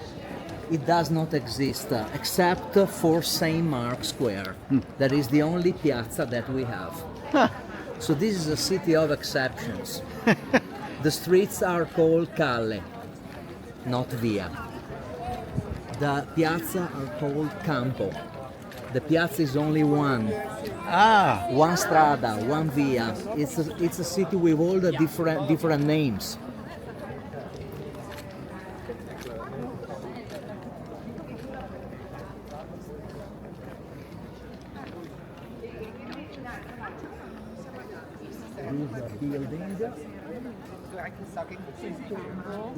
it does not exist except for St. Mark's Square. That is the only piazza that we have. So this is a city of exceptions. The streets are called calle, not via. The piazza are called campo. The piazza is only one. One strada, one via. It's a city with all the different names. This building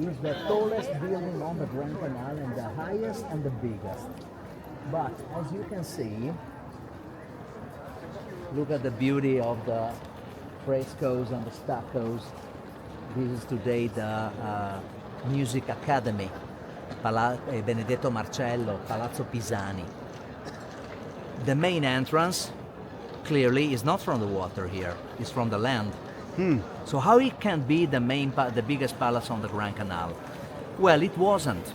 is the tallest building on the Grand Canal and the highest and the biggest. But as you can see, look at the beauty of the frescoes and the stuccos. This is today the Music Academy, Benedetto Marcello, Palazzo Pisani. The main entrance clearly is not from the water here, it's from the land. So how it can be the biggest palace on the Grand Canal? Well, it wasn't.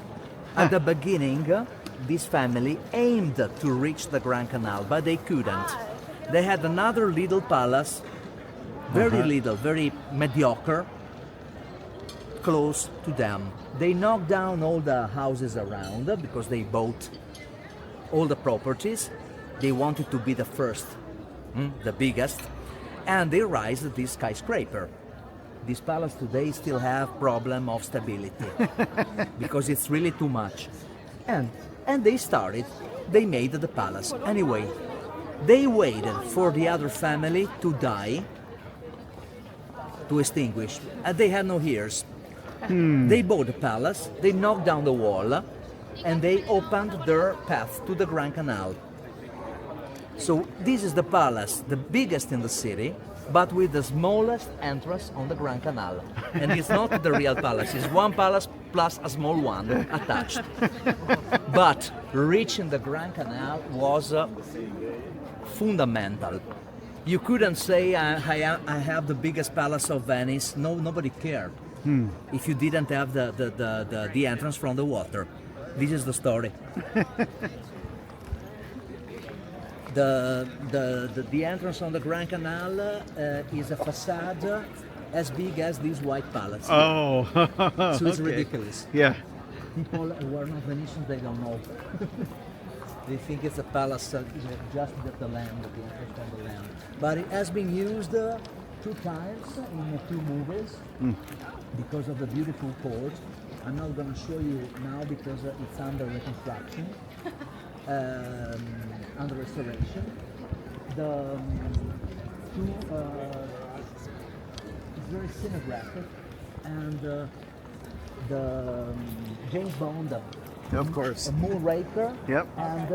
At the beginning, this family aimed to reach the Grand Canal, but they couldn't. They had another little palace, very little, very mediocre, close to them. They knocked down all the houses around because they bought all the properties. They wanted to be the first, the biggest, and they raised this skyscraper. This palace today still have problem of stability because it's really too much. And they made the palace. Anyway, they waited for the other family to die, to extinguish, and they had no heirs. They bought the palace, they knocked down the wall, and they opened their path to the Grand Canal. So this is the palace, the biggest in the city, but with the smallest entrance on the Grand Canal. And it's not the real palace, it's one palace plus a small one attached. But reaching the Grand Canal was fundamental. You couldn't say I have the biggest palace of Venice. No, nobody cared. If you didn't have the entrance from the water. This is the story. The entrance on the Grand Canal is a facade as big as this white palace. Oh, So it's okay. ridiculous. Yeah. People who are not Venetians, they don't know. They think it's a palace just at the land, the entrance from the land. But it has been used 2 times in 2 movies because of the beautiful court. I'm not going to show you now because it's under reconstruction, under restoration. The it's very cinematographic, and the James Bond, Of course. Moonraker, Yep. and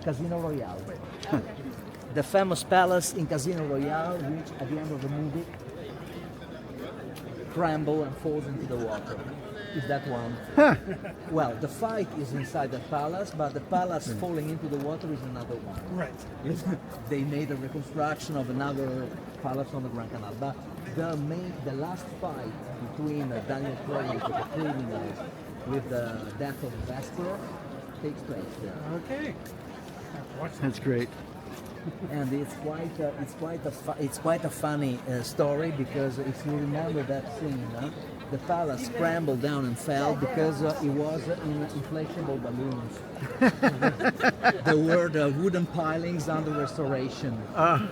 Casino Royale. The famous palace in Casino Royale, which at the end of the movie crumbles and falls into the water. Is that one? Well, the fight is inside the palace, but the palace falling into the water is another one. Right. They made a reconstruction of another palace on the Grand Canal. But the last fight between Daniel Craig, the criminal, with the death of Vesper, takes place there. Okay. That's great. And it's quite a funny story because if you remember that scene, the palace scrambled down and fell because it was in inflatable balloons. There were the wooden pilings under restoration,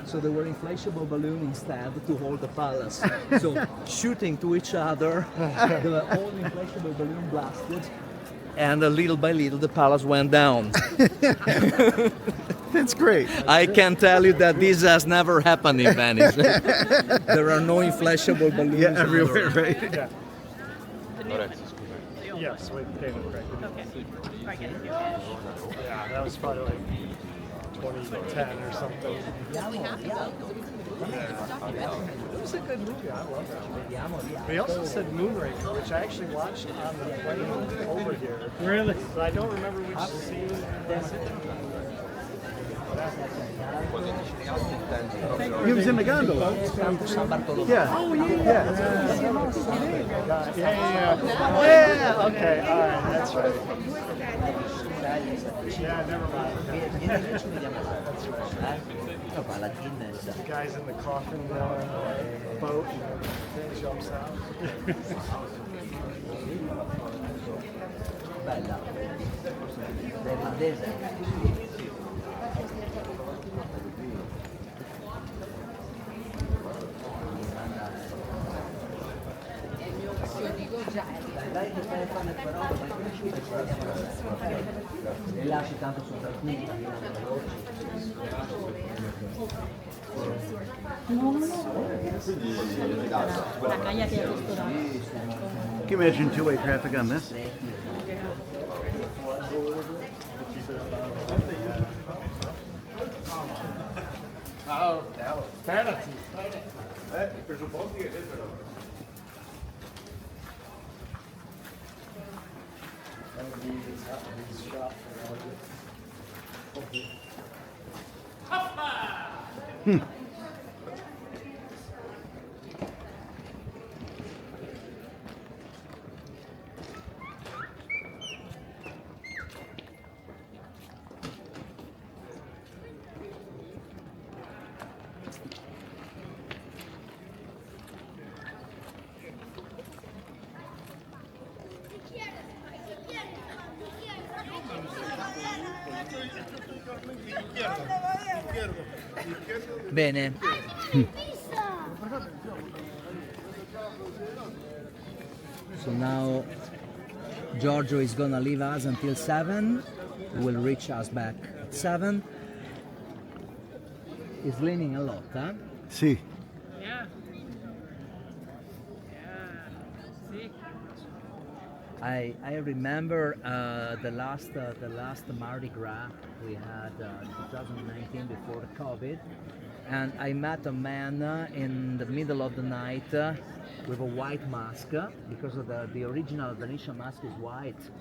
so there were inflatable balloons instead to hold the palace. So shooting to each other, the old inflatable balloon blasted, and little by little the palace went down. That's great. I can tell you that this has never happened in Venice. There are no inflatable balloons Yeah, everywhere, right? Yeah. Lorenzo, scusa. Yes, with David Craig. Okay. I get it. Yeah, that was probably like 2010 or something. It was a good movie. I love that movie. But he also said Moonraker, which I actually watched on the plane over here. Really? But I don't remember which scene was it. He was in the gondola. Yeah. Oh, yeah. Yeah, okay, all right, that's right. Yeah, never mind. The guy's in the coffin boat and he jumps out. Bella. Irlandese. Dai che stai a fare le parole, ma e lasci tanto sul tranquillo. Can you imagine two-way traffic on this? Bene. So now Giorgio is gonna leave us until 7. He will reach us back at 7. He's leaning a lot, huh? See. Yeah. See? I remember the last Mardi Gras we had 2019 before the COVID, and I met a man in the middle of the night with a white mask because of the original Venetian mask is white,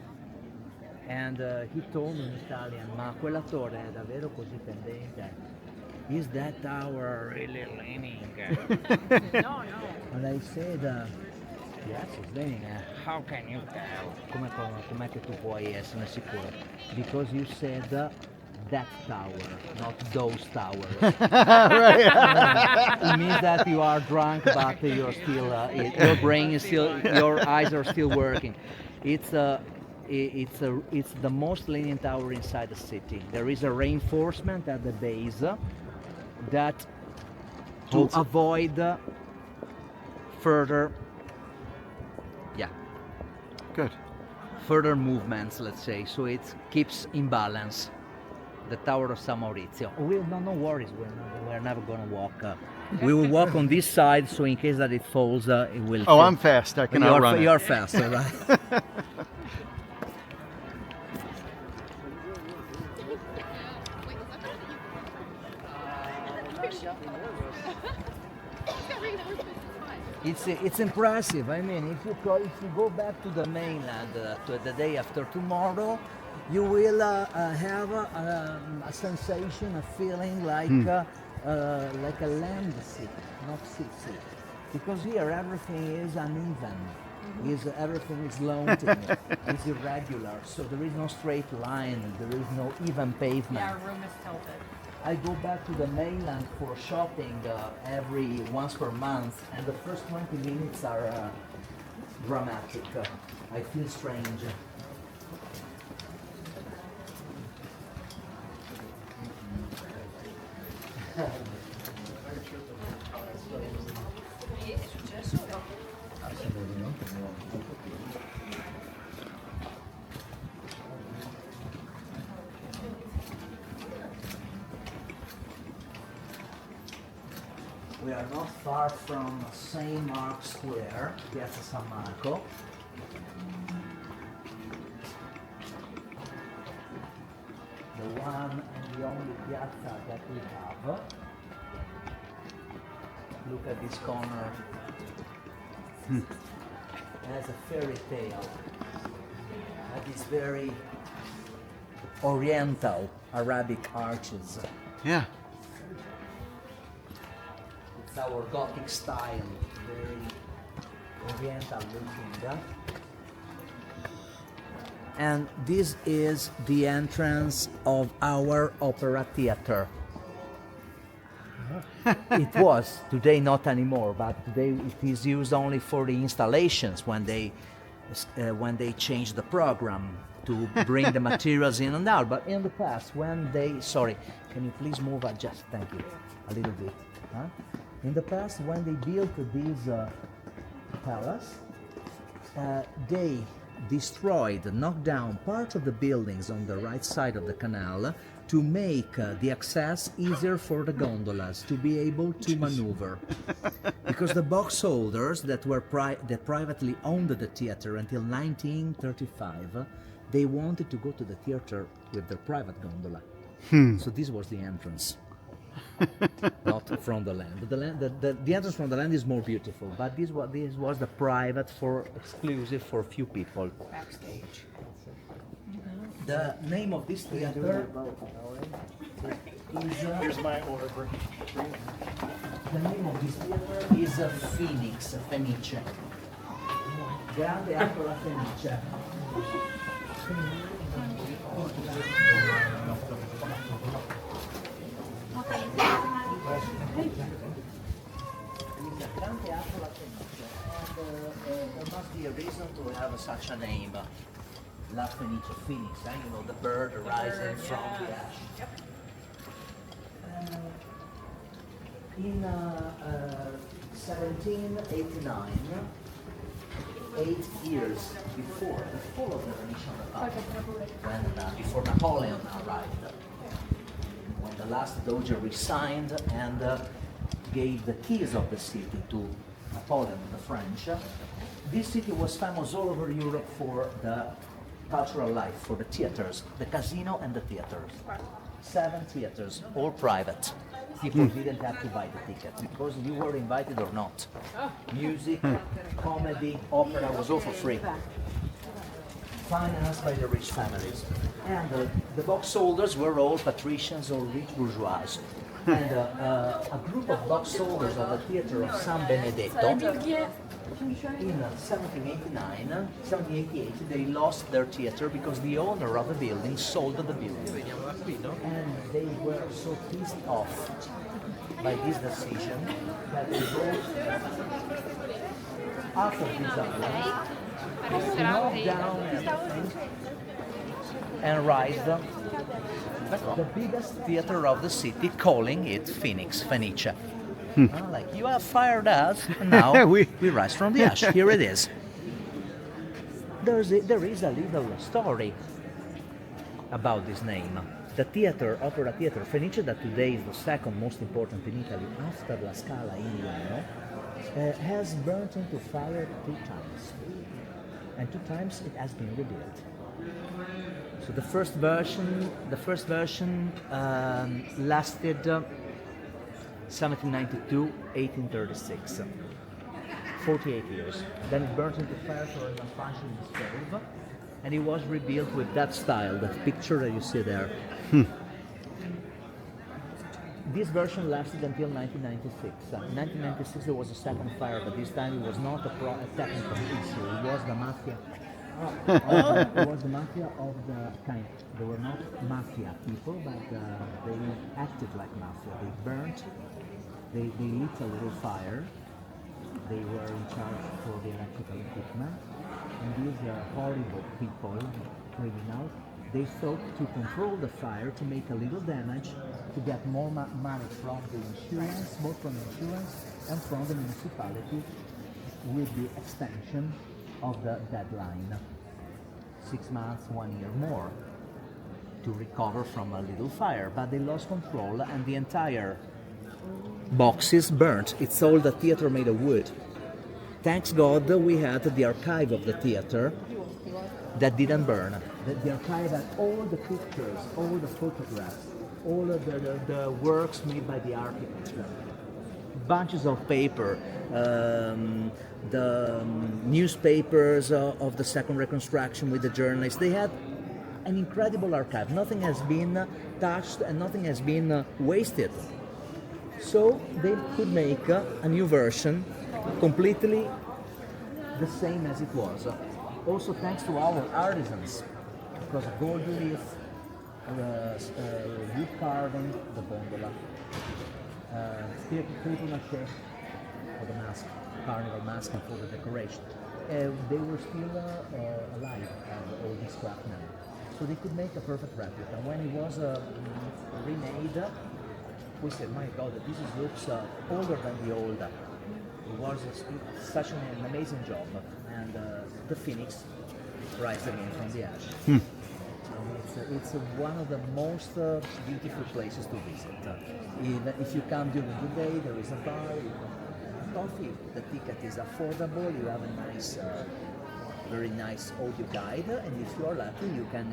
and he told me in Italian, ma quella torre è davvero così pendente? Is that tower really leaning? No. And I said, yes, it's leaning. How can you tell? Com'è che tu puoi essere sicuro? Because you said that tower, not those towers. It means that you are drunk, but you're still, your brain is still, your eyes are still working. It's the most leaning tower inside the city. There is a reinforcement at the base that to avoid further further movements, let's say, so it keeps in balance the Tower of San Maurizio. No worries, we're never gonna walk. We will walk on this side, so in case that it falls, it will. Oh, I'm fast. I can outrun it. You're faster, right? It's impressive. I mean, if you go back to the mainland to the day after tomorrow, you will have a sensation, a feeling like a land city, not city, because here everything is uneven. Everything is lonesome, it's irregular, so there is no straight line, there is no even pavement. Yeah, our room is tilted. I go back to the mainland for shopping once per month, and the first 20 minutes are dramatic. I feel strange. We are not far from St. Mark's Square, Piazza San Marco. The one and the only piazza that we have. Look at this corner. It has a fairy tale. It is very oriental Arabic arches. Yeah. It's our Gothic style, very oriental looking. And this is the entrance of our opera theater. It was, today not anymore, but today it is used only for the installations when they change the program to bring the materials in and out. But in the past, when they, sorry, can you please move just, thank you, a little bit. Huh? In the past, when they built this palace, they destroyed, knocked down part of the buildings on the right side of the canal to make the access easier for the gondolas to be able to maneuver. Because the box holders that were that privately owned the theater until 1935, they wanted to go to the theater with their private gondola. So this was the entrance. Not from the land. The entrance from the land is more beautiful, but this was the private exclusive for few people. Backstage. The name of this theater is. Here's my order. The name of this theater is Phoenix, Fenice. Grande Arco la Fenice. There must be a reason to have such a name. La Fenice, Phoenix, you know, the bird rising from the ash. In 1789, 8 years before the fall of the Venetian Republic, when before Napoleon arrived, when the last doge resigned and gave the keys of the city to Napoleon, the French, this city was famous all over Europe for the cultural life, for the theaters, the casino and the theaters. 7 theaters, all private. People didn't have to buy the ticket because you were invited or not. Music, comedy, opera was all for free. Financed by the rich families. And the box holders were all patricians or rich bourgeois. And a group of box holders of the theater of San Benedetto, in 1788, they lost their theater because the owner of the building sold the building. And they were so pissed off by this decision that they wrote after this knocked down everything and raised the biggest theater of the city, calling it Phoenix, Fenice. Like, you have fired us, and now we rise from the ash. Here it is. There is a little story about this name. The theater, opera theater, Fenice, that today is the second most important in Italy after La Scala in Milano, has burnt into fire 2 times. And 2 times it has been rebuilt. So the first version lasted 1792, 1836, 48 years. Then it burnt into fire for a malfunction in the stove, and it was rebuilt with that style, that picture that you see there. This version lasted until 1996. In 1996 there was a second fire, but this time it was not a technical issue. It was the mafia. It was the mafia of the kind. They were not mafia people, but they acted like mafia. They burnt. They lit a little fire. They were in charge for the electrical equipment. And these horrible people, criminals, they thought to control the fire, to make a little damage, to get more money from the insurance, both from the insurance and from the municipality, with the extension of the deadline. 6 months, 1 year more, to recover from a little fire. But they lost control and the entire box is burnt. It's all the theater made of wood. Thanks God we had the archive of the theater that didn't burn. The archive had all the pictures, all the photographs, all of the works made by the architects. Bunches of paper, the newspapers of the second reconstruction with the journalists. They had an incredible archive. Nothing has been touched and nothing has been wasted. So they could make a new version completely the same as it was. Also thanks to our artisans, because gold leaf, wood carving, the gondola, paper mache for the mask, carnival mask and for the decoration. They were still alive, all these craftsmen. So they could make a perfect replica. When it was remade, we said, my God, this looks older than the old. It was such an amazing job. And the Phoenix rise again from the ash. It's one of the most beautiful places to visit. If you come during the day, there is a bar, you can have coffee, the ticket is affordable, you have a nice, very nice audio guide, and if you are lucky, you can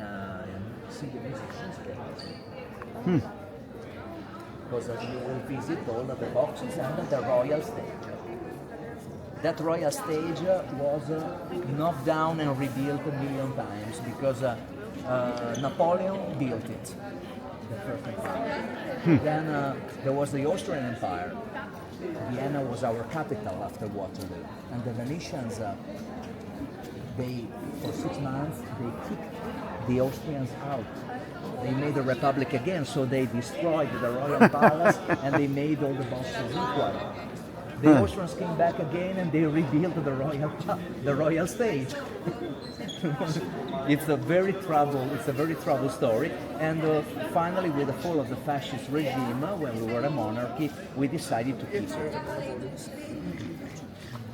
see the musicians there. Because you will visit all of the boxes and the royal stage. That royal stage was knocked down and rebuilt 1,000,000 times because Napoleon built it, the first empire. Then there was the Austrian Empire. Vienna was our capital after Waterloo. And the Venetians, for 6 months, they kicked the Austrians out. They made a republic again, so they destroyed the royal palace and they made all the boxes equal. The Austrians came back again and they rebuilt the royal stage. It's a very troubled story. And finally, with the fall of the fascist regime, when we were a monarchy, we decided to keep it.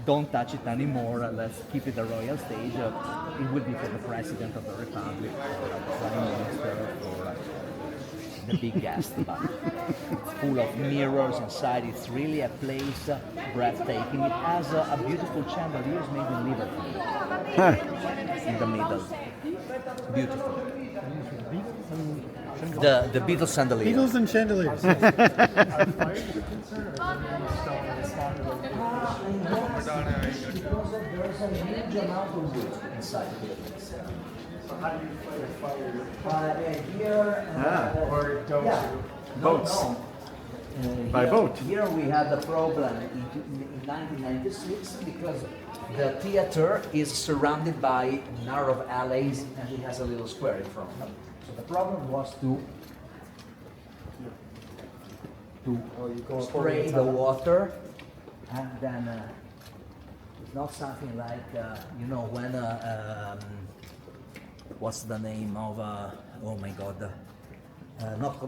Don't touch it anymore. Let's keep it a royal stage. It will be for the president of the republic, or the prime minister, or the big guest. But it's full of mirrors inside. It's really a place breathtaking. It has a beautiful chandeliers made in Liverpool in the middle. Beautiful. The Beatles chandelier. Beatles and chandeliers. Because there's a huge amount of wood inside the buildings. Here, Boats. By boat. Here we had the problem in 1996 because the theater is surrounded by narrow alleys and it has a little square in front. So the problem was to spray the water, and then it's not something like when what's the name of oh my God,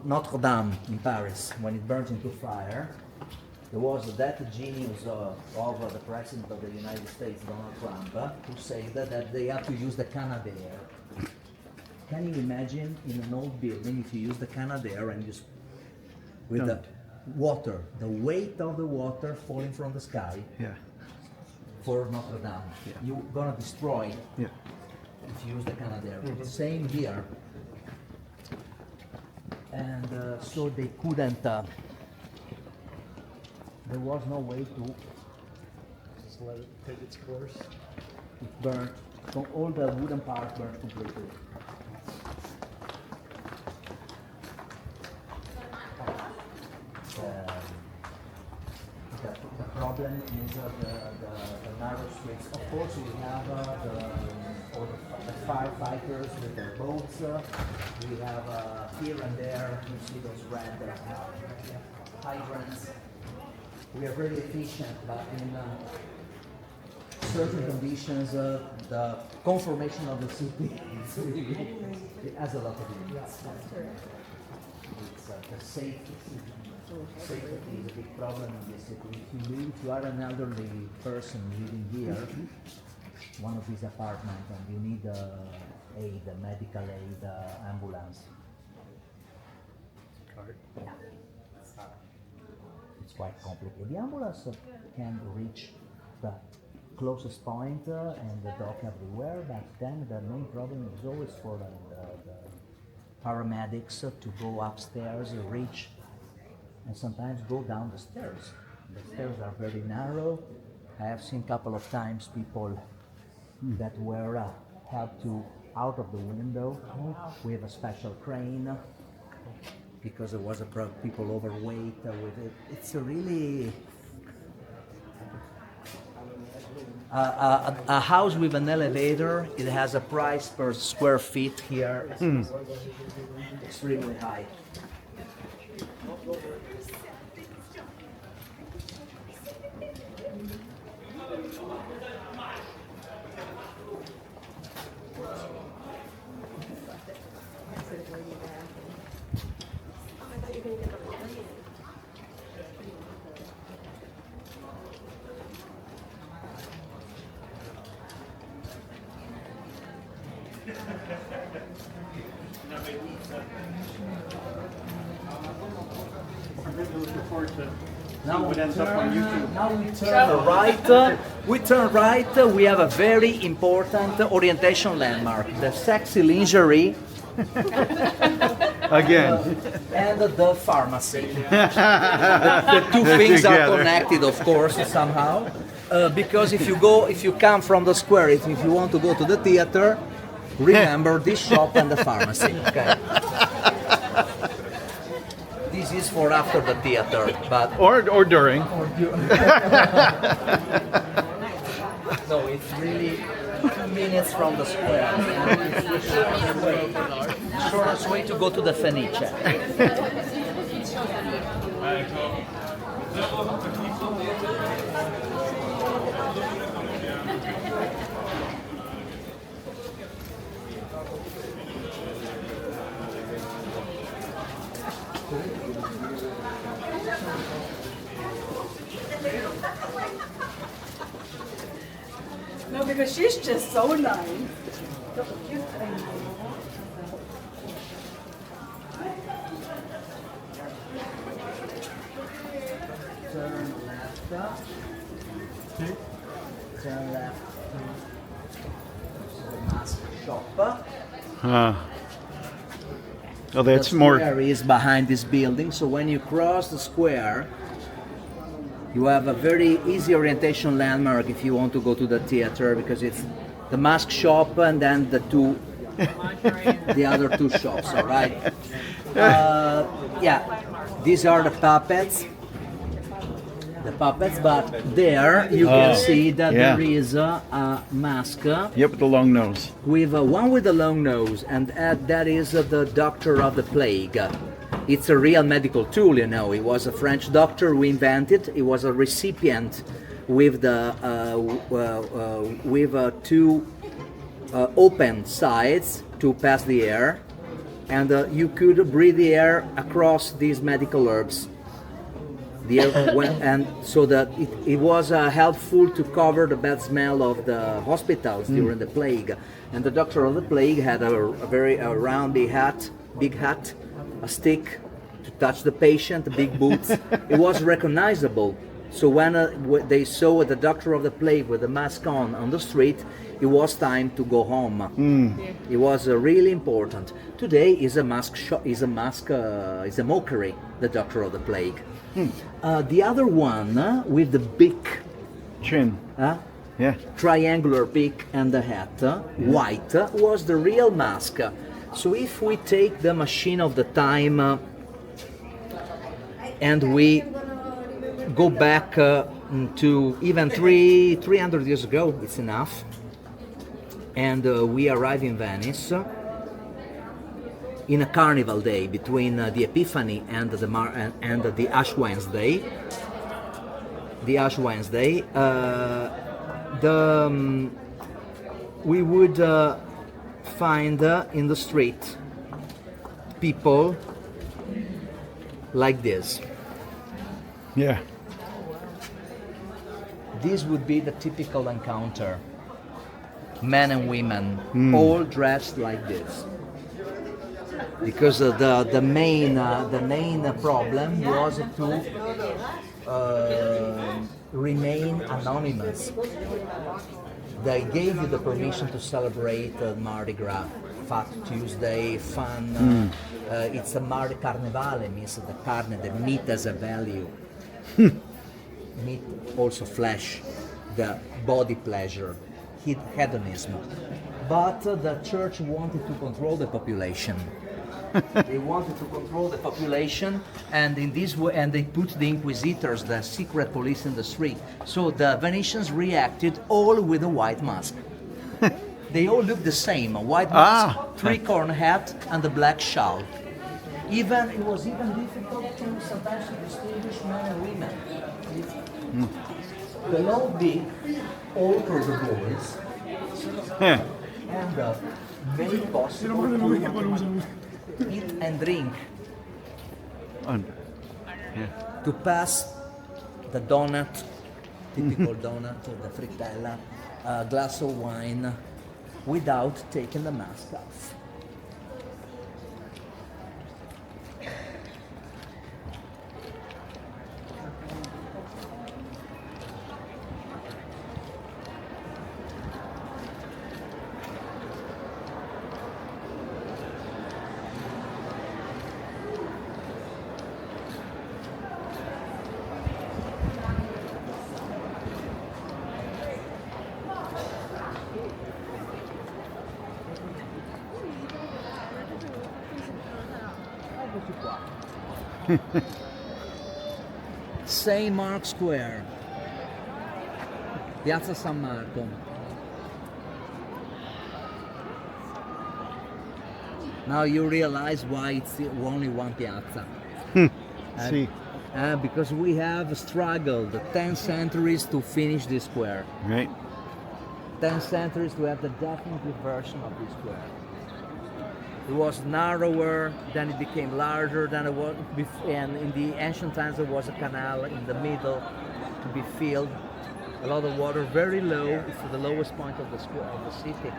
Notre Dame in Paris, when it burnt into fire. There was that genius of the President of the United States, Donald Trump, who said that they have to use the Canadair. Can you imagine in an old building if you use the Canadair and just with the water, the weight of the water falling from the sky for Notre Dame, you're gonna destroy if you use the Canadair. Same here. And so they couldn't. There was no way to Just let it take its course. it burnt. So all the wooden parts burnt completely. The problem is the narrow streets. Of course, we have the firefighters with their boats. We have here and there, you see those red hydrants. We are very efficient, but in certain conditions, the conformation of the city it has a lot of limits. It's the safety. Safety is a big problem in this city. If you are an elderly person living here, one of these apartments, and you need aid, medical aid, ambulance. Yeah. It's quite complicated. The ambulance can reach the closest point and the dock everywhere, but then the main problem is always for the paramedics to go upstairs, reach, and sometimes go down the stairs. The stairs are very narrow. I have seen a couple of times people that were helped to out of the window with a special crane because there was people overweight with it. It's a really a house with an elevator. It has a price per square feet here. Extremely high. Now we turn right. We turn right. We have a very important orientation landmark: the sexy lingerie. Again. And the pharmacy. The two things are connected, of course, somehow. Because if you come from the square, if you want to go to the theater, remember this shop and the pharmacy. Okay. This is for after the theater, but Or during. no, it's really 2 minutes from the square. It's the shortest way to go to the Fenice. No, because she's just so nice. Turn left. Turn left. This is the mask shop. Oh, that's The more. square is behind this building, so when you cross the square, you have a very easy orientation landmark if you want to go to the theater, because it's the mask shop and then the other two shops. All right. Yeah, these are the puppets. The puppets, but there you can see that yeah. there is a mask. Yep, with the long nose. With one with a long nose, and that is the doctor of the plague. It's a real medical tool, you know. He was a French doctor who invented. He was a recipient with the two open sides to pass the air, and you could breathe the air across these medical herbs. The air and so that it was helpful to cover the bad smell of the hospitals during the plague. And the doctor of the plague had a very roundy hat, big hat, a stick to touch the patient, big boots. It was recognizable. So when they saw the doctor of the plague with the mask on the street, it was time to go home. It was really important. Today is a mask is a mockery. The doctor of the plague. The other one with the big Chin. Yeah. triangular beak and the hat, white, was the real mask. So if we take the machine of the time and we go back to even 300 years ago, it's enough, and we arrive in Venice in a carnival day between the Epiphany and the Ash Wednesday. The Ash Wednesday, we would find in the street people like this. Yeah. This would be the typical encounter. Men and women, all dressed like this. Because the main problem was to remain anonymous. They gave you the permission to celebrate Mardi Gras, Fat Tuesday, fun. It's a Mardi Carnevale, means the carne, the meat as a value. Meat, also flesh, the body pleasure, hedonism. But the church wanted to control the population. They wanted to control the population, and in this way, and they put the inquisitors, the secret police, in the street. So the Venetians reacted all with a white mask. They all look the same: a white mask, three-corn hat, and a black shawl. It was even difficult to sometimes distinguish men and women. The long beak, all for the boys, and made possible to eat and drink, to pass the donut, typical donut, the frittella, a glass of wine, without taking the mask off. St. Mark Square, Piazza San Marco. Now you realize why it's only one piazza. See. Because we have struggled 10 centuries to finish this square. Right. 10 centuries to have the definitive version of this square. It was narrower, then it became larger, then it was, and in the ancient times there was a canal in the middle to be filled. A lot of water, very low. It's the lowest point of the city.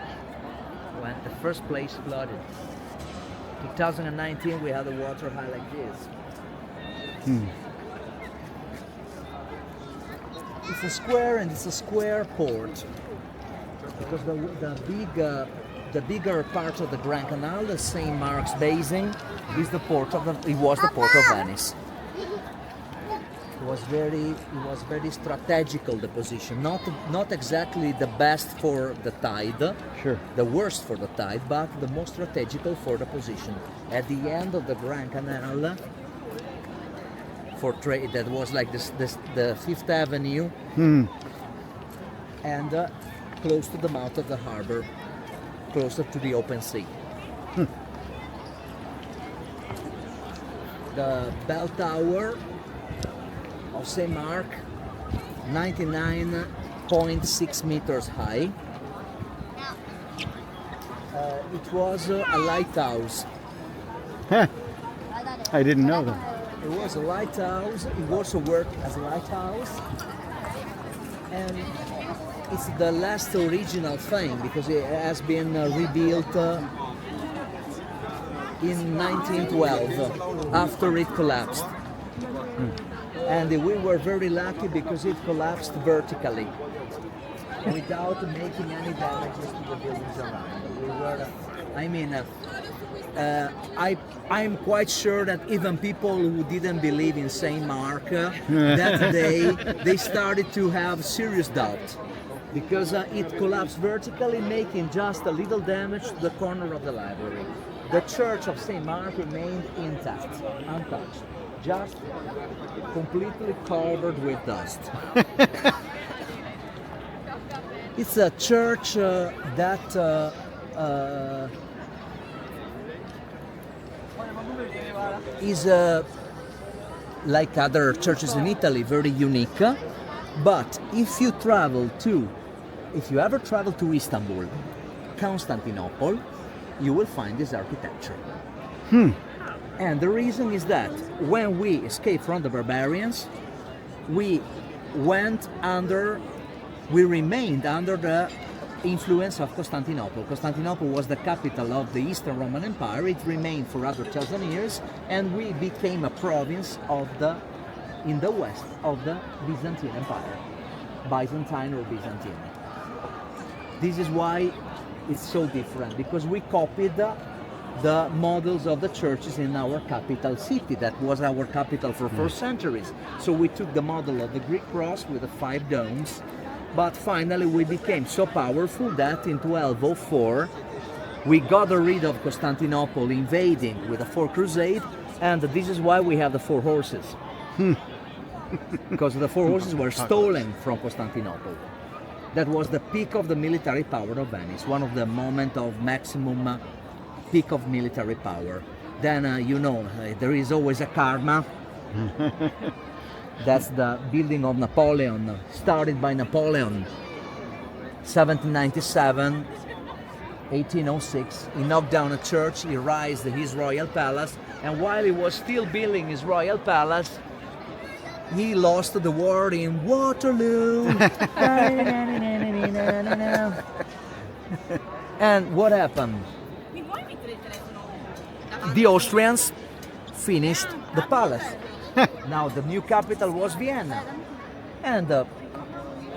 When the first place flooded. 2019 we had a water high like this. It's a square, and it's a square port because the bigger part of the Grand Canal, the St. Mark's Basin, is the port of it was the port of Venice. It was very strategical, the position. Not exactly the best for the tide, Sure. the worst for the tide, but the most strategical for the position. At the end of the Grand Canal, for trade, that was like the Fifth Avenue, and close to the mouth of the harbor, closer to the open sea. The bell tower of St. Mark, 99.6 meters high. It was a lighthouse. I didn't know that. It was a lighthouse. It also worked as a lighthouse. And it's the last original thing because it has been rebuilt in 1912 after it collapsed. And we were very lucky because it collapsed vertically without making any damages to the buildings around. I'm quite sure that even people who didn't believe in St. Mark that day, they started to have serious doubt because it collapsed vertically, making just a little damage to the corner of the library. The church of St. Mark remained intact, untouched, just completely covered with dust. It's a church that is like other churches in Italy, very unique. But if you ever travel to Istanbul, Constantinople, you will find this architecture. And the reason is that when we escaped from the barbarians, we remained under the influence of Constantinople. Constantinople was the capital of the Eastern Roman Empire. It remained for other 1,000 years, and we became a province in the west of the Byzantine Empire, Byzantine or Byzantine. This is why it's so different, because we copied the models of the churches in our capital city. That was our capital for centuries. So we took the model of the Greek cross with the 5 domes. But finally we became so powerful that in 1204 we got rid of Constantinople, invading with the 4th Crusade, and this is why we have the 4 horses. Because the 4 horses were stolen from Constantinople. That was the peak of the military power of Venice, one of the moments of maximum peak of military power. Then there is always a karma. That's the building of Napoleon, started by Napoleon, 1797, 1806. He knocked down a church, he razed his royal palace, and while he was still building his royal palace, he lost the war in Waterloo. And what happened? The Austrians finished the palace. Now the new capital was Vienna. And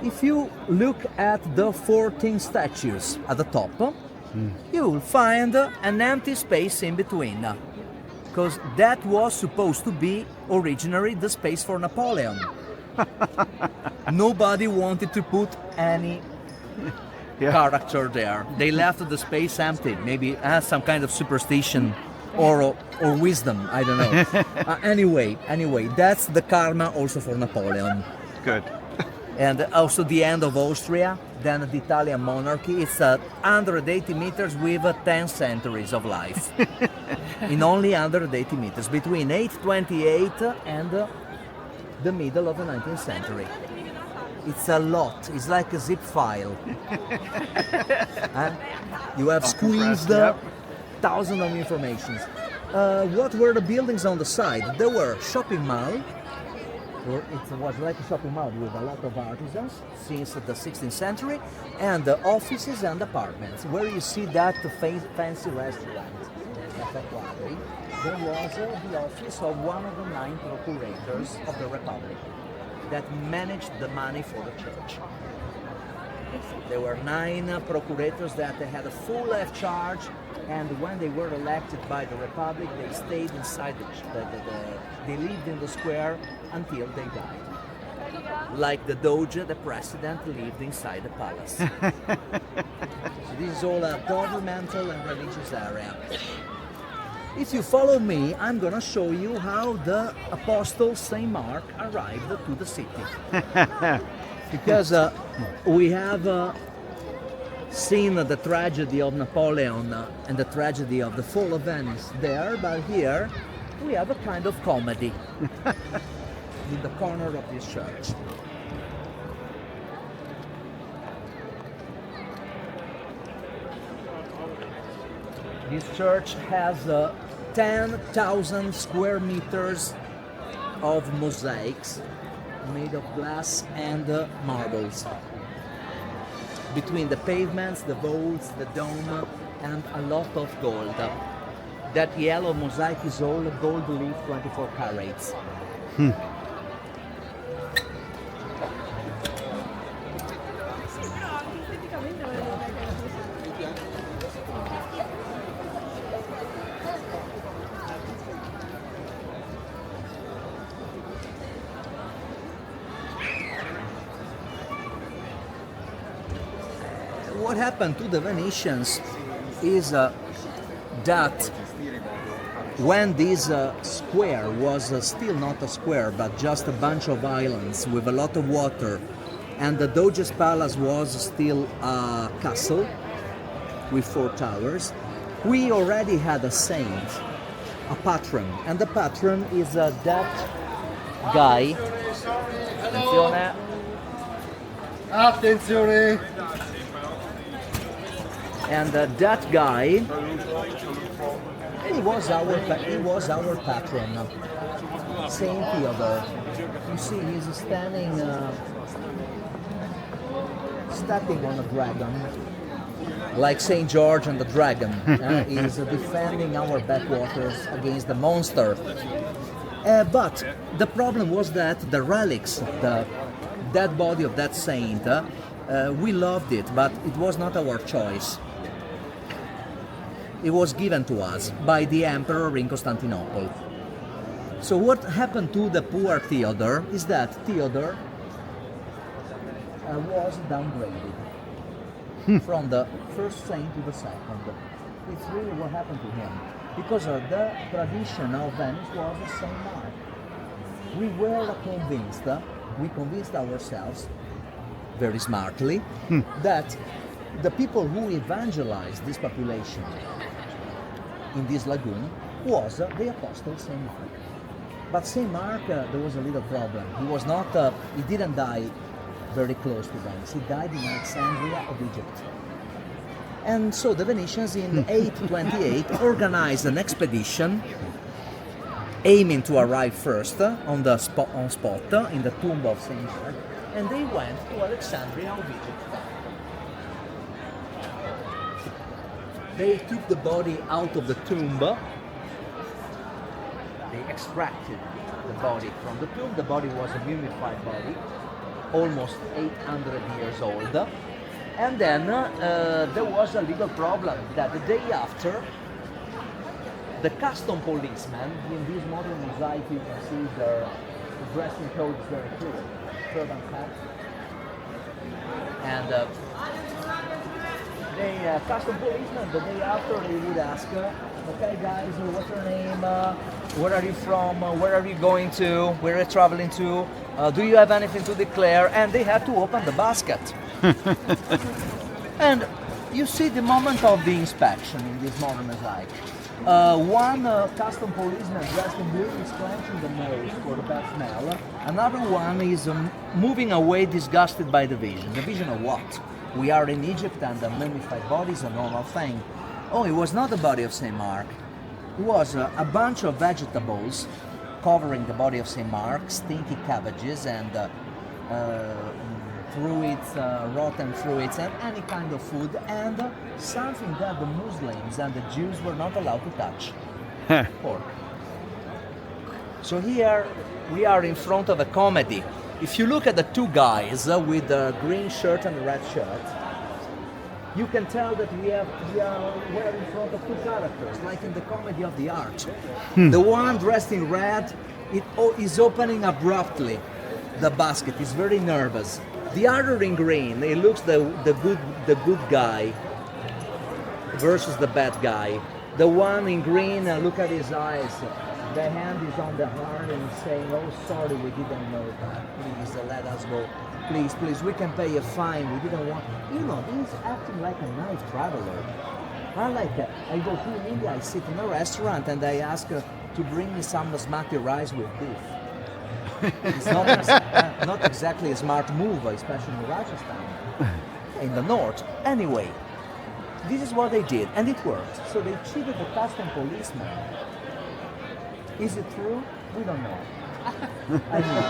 if you look at the 14 statues at the top, you will find an empty space in between. Because that was supposed to be originally the space for Napoleon. Nobody wanted to put any character there. They left the space empty. Maybe it has some kind of superstition or wisdom, I don't know. Anyway, that's the karma also for Napoleon. Good. And also the end of Austria, then the Italian monarchy. It's 180 meters with 10 centuries of life. In only 180 meters, between 828 and the middle of the 19th century. It's a lot. It's like a zip file. You have squeezed thousands of informations. What were the buildings on the side? There were shopping mall. Or it was like a shopping mall with a lot of artisans since the 16th century, and the offices and apartments. Where you see that fancy restaurant, Caffè Quadri, there was the office of one of the 9 procurators of the Republic that managed the money for the church. There were 9 procurators that had a full life charge, and when they were elected by the Republic, they stayed inside they lived in the square until they died. Like the Doge, the president lived inside the palace. So this is all a governmental and religious area. If you follow me, I'm gonna show you how the Apostle Saint Mark arrived to the city. Because we have seen the tragedy of Napoleon and the tragedy of the fall of Venice there, but here we have a kind of comedy in the corner of this church. This church has 10,000 square meters of mosaics made of glass and marbles. Between the pavements, the vaults, the dome, and a lot of gold. That yellow mosaic is all gold leaf 24 carats. What happened to the Venetians is that when this square was still not a square but just a bunch of islands with a lot of water, and the Doge's palace was still a castle with 4 towers, we already had a saint, a patron, and the patron is that guy. Attenzione! And that guy, he was our patron, Saint Theodore. You see, he's standing on a dragon, like Saint George and the dragon. He's defending our backwaters against the monster. But the problem was that the relics, the dead body of that saint, we loved it, but it was not our choice. It was given to us by the emperor in Constantinople. So what happened to the poor Theodore is that Theodore was downgraded from the first saint to the second. It's really what happened to him, because the tradition of Venice was the Saint Mark. We were convinced, we convinced ourselves very smartly, that the people who evangelized this population in this lagoon was the Apostle Saint Mark. But Saint Mark, there was a little problem. He was not, he didn't die very close to Venice. He died in Alexandria of Egypt. And so the Venetians in 828 organized an expedition aiming to arrive first on spot in the tomb of Saint Mark, and they went to Alexandria of Egypt. They took the body out of the tomb. They extracted the body from the tomb. The body was a mummified body, almost 800 years old. And then there was a little problem that the day after, the custom policemen, in this modern mosaic you can see their dressing code is very clear, turban hat, and the custom policemen, the day after, they would ask, okay guys, what's your name, where are you from, where are you going to, where are you traveling to, do you have anything to declare, and they had to open the basket. And you see the moment of the inspection in this modern mosaic. One custom policeman dressed in blue is clenching the nose for the bad smell. Another one is moving away disgusted by the vision. The vision of what? We are in Egypt and the mummified body is a normal thing. Oh, it was not the body of Saint Mark. It was a bunch of vegetables covering the body of Saint Mark, stinky cabbages and fruits, rotten fruits, and any kind of food, and something that the Muslims and the Jews were not allowed to touch. Pork. So here we are in front of a comedy. If you look at the two guys with the green shirt and the red shirt, you can tell that we're in front of two characters, like in the comedy of the art. The one dressed in red is opening abruptly the basket. He's very nervous. The other in green, he looks the good guy versus the bad guy. The one in green, look at his eyes. The hand is on the heart and he's saying, "Oh, sorry, we didn't know that. Please let us go. Please, please, we can pay a fine. We didn't want." You know, he's acting like a nice traveler. I go to India, I sit in a restaurant and I ask to bring me some basmati rice with beef. It's not exactly a smart move, especially in Rajasthan, in the north. Anyway, this is what they did, and it worked. So they cheated the custom policeman. Is it true? We don't know. I mean,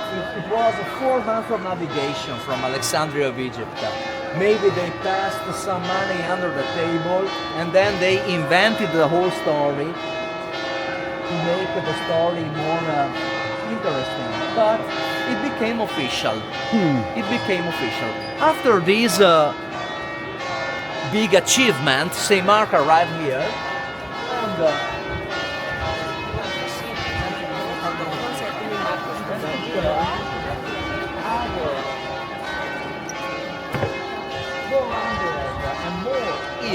it was a 4 months of navigation from Alexandria of Egypt. Maybe they passed some money under the table, and then they invented the whole story to make the story more interesting. But it became official. It became official. After this big achievement, Saint Mark arrived here, and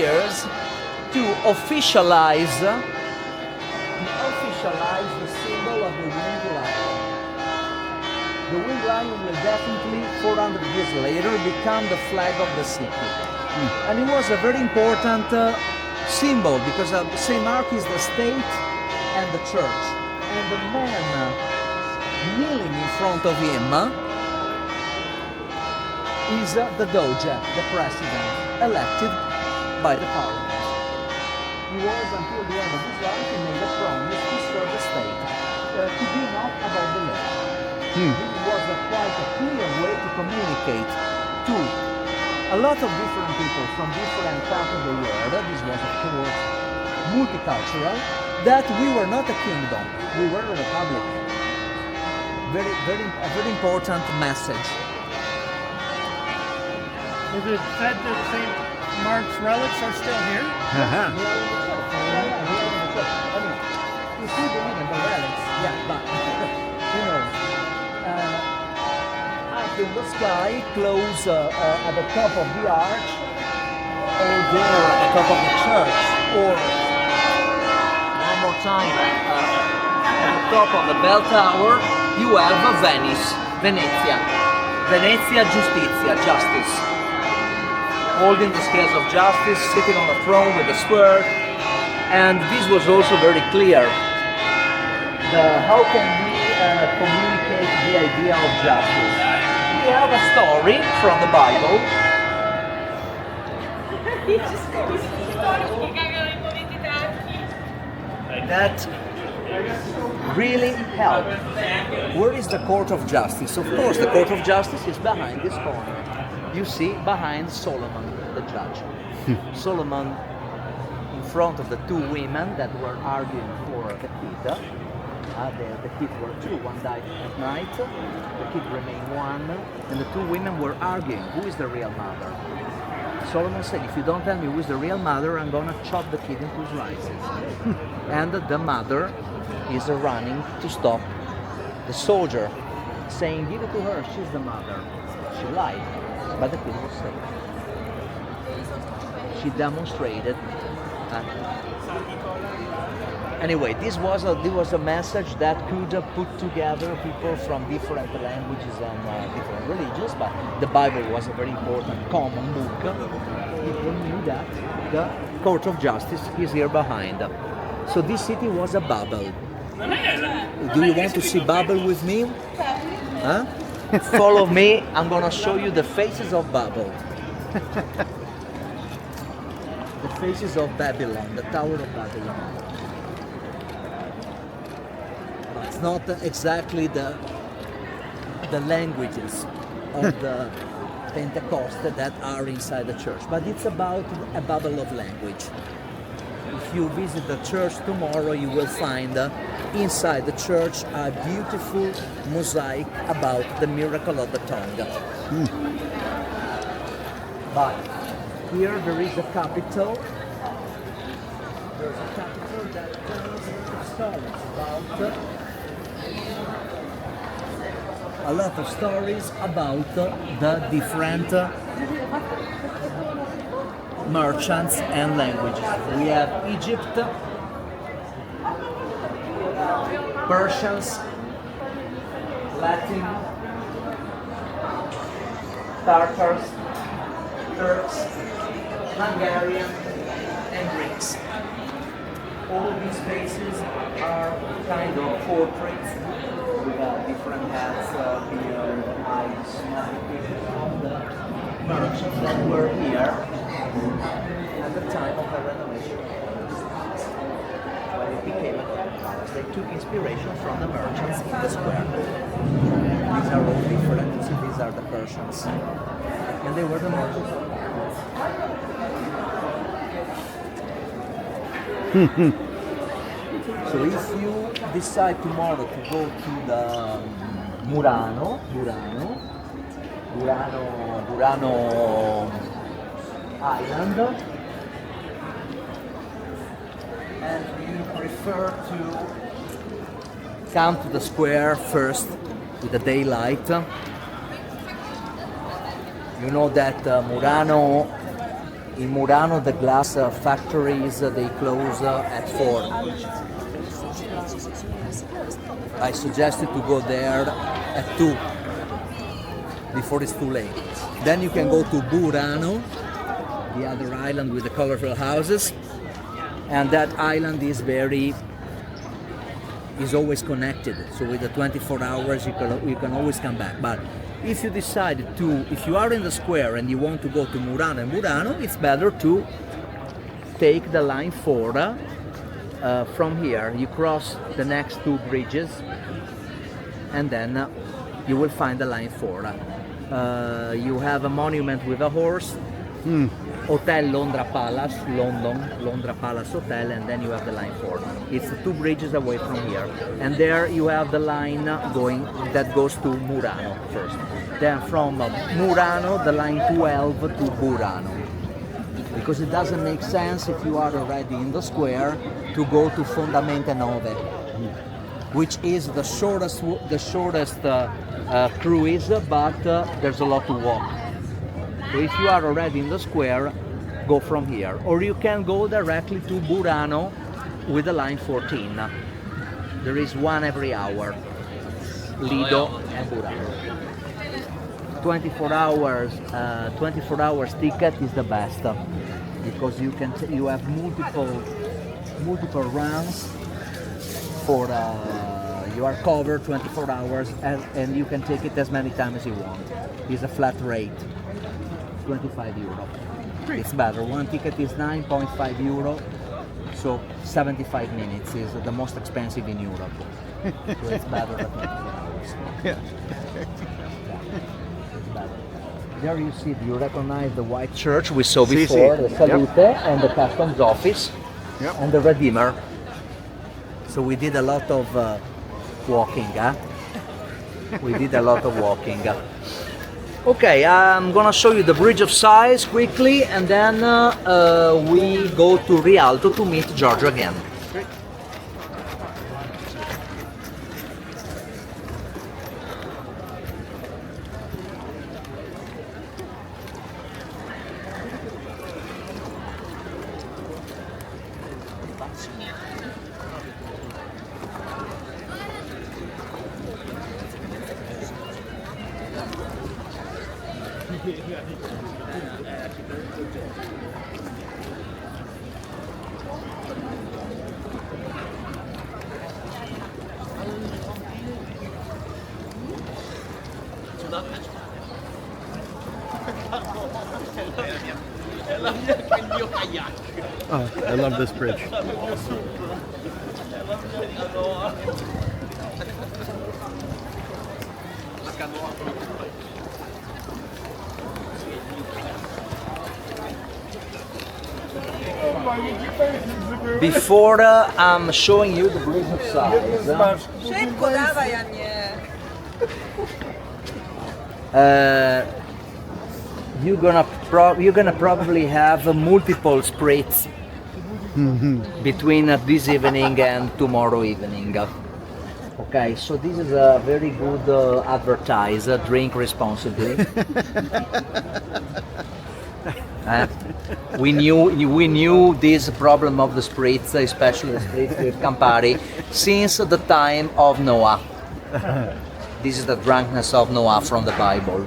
years to officialize the symbol of the winged lion. The winged lion will definitely, 400 years later, become the flag of the city. And it was a very important symbol because St. Mark is the state and the church. And the man kneeling in front of him is the Doge, the president, elected by the parliament. He was, until the end of his life, he made a promise to serve the state, to be not above the law. This was quite a clear way to communicate to a lot of different people from different parts of the world. This was, of course, multicultural, that we were not a kingdom, we were a republic. A very important message. Is it said that St. Mark's relics are still here? You still believe in the relics, yeah, but you know, up in the sky, close at the top of the arch, or there at the top of the church, or one more time, at the top of the bell tower, you have Venice, Venezia, justice. Holding the scales of justice, sitting on a throne with a sword, and this was also very clear. How can we communicate the idea of justice? We have a story from the Bible. That really helped. Where is the court of justice? Of course, the court of justice is behind this corner. You see, behind Solomon, the judge. Solomon in front of the two women that were arguing for the kid. The kids were two, one died at night, the kid remained one, and the two women were arguing, who is the real mother? Solomon said, if you don't tell me who is the real mother, I'm gonna chop the kid into slices. And the mother is running to stop the soldier, saying, give it to her, she's the mother. She lied. But the kid was safe. She demonstrated that. Anyway, this was a message that could put together people from different languages and different religions, but the Bible was a very important common book. People knew that the court of justice is here behind. So this city was a bubble. Do you want to see Babel with me? Huh? Follow me, I'm gonna show you the faces of Babel. the faces of Babylon, the Tower of Babylon. It's not exactly the languages of the Pentecost that are inside the church, but it's about a bubble of language. If you visit the church tomorrow, you will find inside the church a beautiful mosaic about the miracle of the tongue. But here there is a capital. There's a capital that tells stories about a lot of stories about the different merchants and languages. We have Egypt, Persians, Latin, Tartars, Turks, Hungarian, and Greeks. All these faces are kind of portraits with different hats, beard, eyes, of the merchants that were here at the time of the renovation. When it became a palace, they took inspiration from the merchants in the square. These are all different. See, these are the Persians. And they were the merchants. So if you decide tomorrow to go to the Burano Island, and you prefer to come to the square first with the daylight, you know that in Murano the glass factories they close at 4. I suggested to go there at 2 before it's too late. Then you can go to Burano, the other island with the colorful houses, and that island is always connected. So with the 24 hours you can always come back. But if you decide if you are in the square and you want to go to Murano and Burano, it's better to take the line 4 from here. You cross the next 2 bridges and then you will find the line 4. You have a monument with a horse, Hotel Londra Palace, Londra Palace Hotel, and then you have the line 4. It's 2 bridges away from here. And there you have the line that goes to Murano first. Then from Murano, the line 12 to Burano. Because it doesn't make sense if you are already in the square to go to Fondamente 9, which is the shortest cruise, but there's a lot to walk. So if you are already in the square, go from here. Or you can go directly to Burano with the line 14. There is one every hour, Lido and Burano. 24 hours ticket is the best because you have multiple runs for you are covered 24 hours and you can take it as many times as you want. It's a flat rate, 25 euro. It's better. One ticket is 9.5 euro, so 75 minutes is the most expensive in Europe. So it's better than 24 hours. Yeah. There you see, do you recognize the white church we saw before, the Salute and the customs office and the Redeemer. So we did a lot of walking, We did a lot of walking. Okay, I'm gonna show you the Bridge of Sighs quickly and then we go to Rialto to meet Giorgio again. Oh, I love this bridge. Before I'm showing you the bridge of size, you're gonna probably have multiple spritz between this evening and tomorrow evening. Okay, so this is a very good advertise. Drink responsibly. We knew this problem of the spritz, especially the spritz with Campari, since the time of Noah. This is the drunkenness of Noah from the Bible.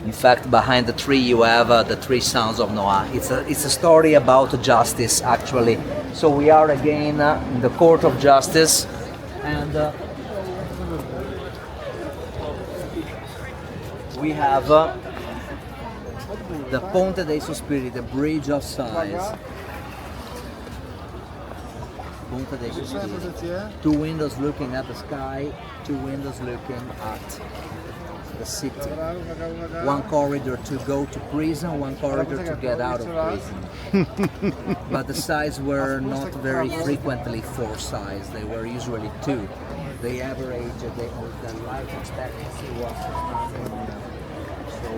In fact, behind the tree you have the three sons of Noah. It's a story about justice, actually. So we are again in the court of justice, and we have the Ponte dei Sospiri, the bridge of sighs. Ponte dei Sospiri. Two windows looking at the sky, two windows looking at the city. One corridor to go to prison, one corridor to get out of prison. But the sides were not very frequently 4 sides, they were usually 2. The average, the life expectancy was so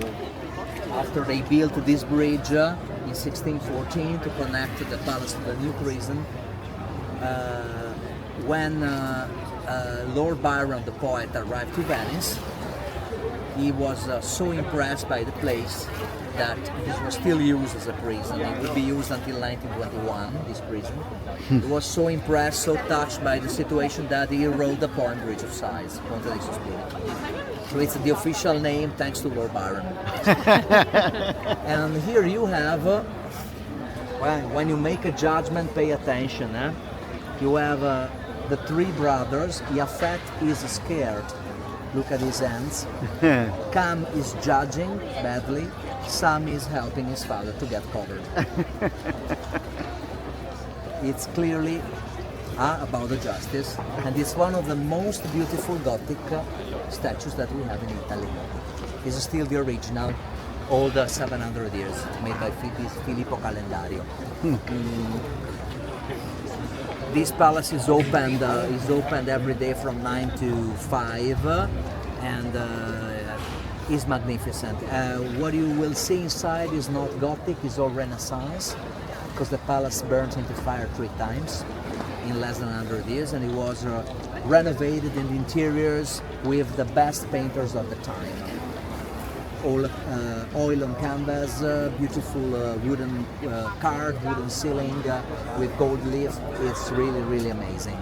after they built this bridge in 1614 to connect the palace to the new prison, when Lord Byron, the poet, arrived to Venice, he was so impressed by the place that this was still used as a prison. It would be used until 1921, this prison. He was so impressed, so touched by the situation that he wrote the poem Bridge of Sighs, Ponte dei Sospiri. So it's the official name thanks to Lord Byron. And here you have, when you make a judgment, pay attention. You have the 3 brothers. Yafet is scared. Look at his hands. Cam is judging badly. Sam is helping his father to get covered. It's clearly about the justice, and it's one of the most beautiful Gothic statues that we have in Italy. It's still the original, old 700 years, made by Filippo Calendario. This palace is opened every day from 9 to 5, and is magnificent. What you will see inside is not Gothic, it's all Renaissance, because the palace burnt into fire 3 times in less than 100 years, and it was renovated in the interiors with the best painters of the time. All oil on canvas, beautiful wooden wooden ceiling with gold leaf. It's really, really amazing.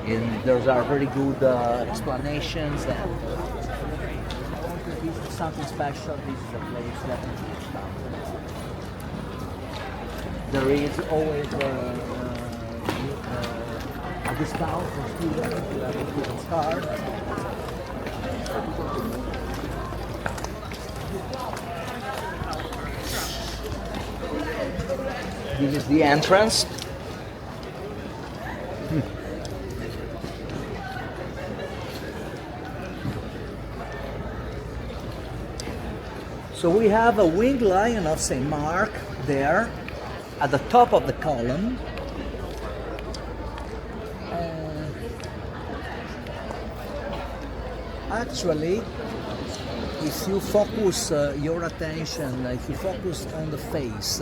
And there are very good explanations. This is something special. This is a place that there is always a discount for students who have a student's card. This is the entrance. So we have a winged lion of St. Mark there at the top of the column. Actually, if you focus your attention, if you focus on the face,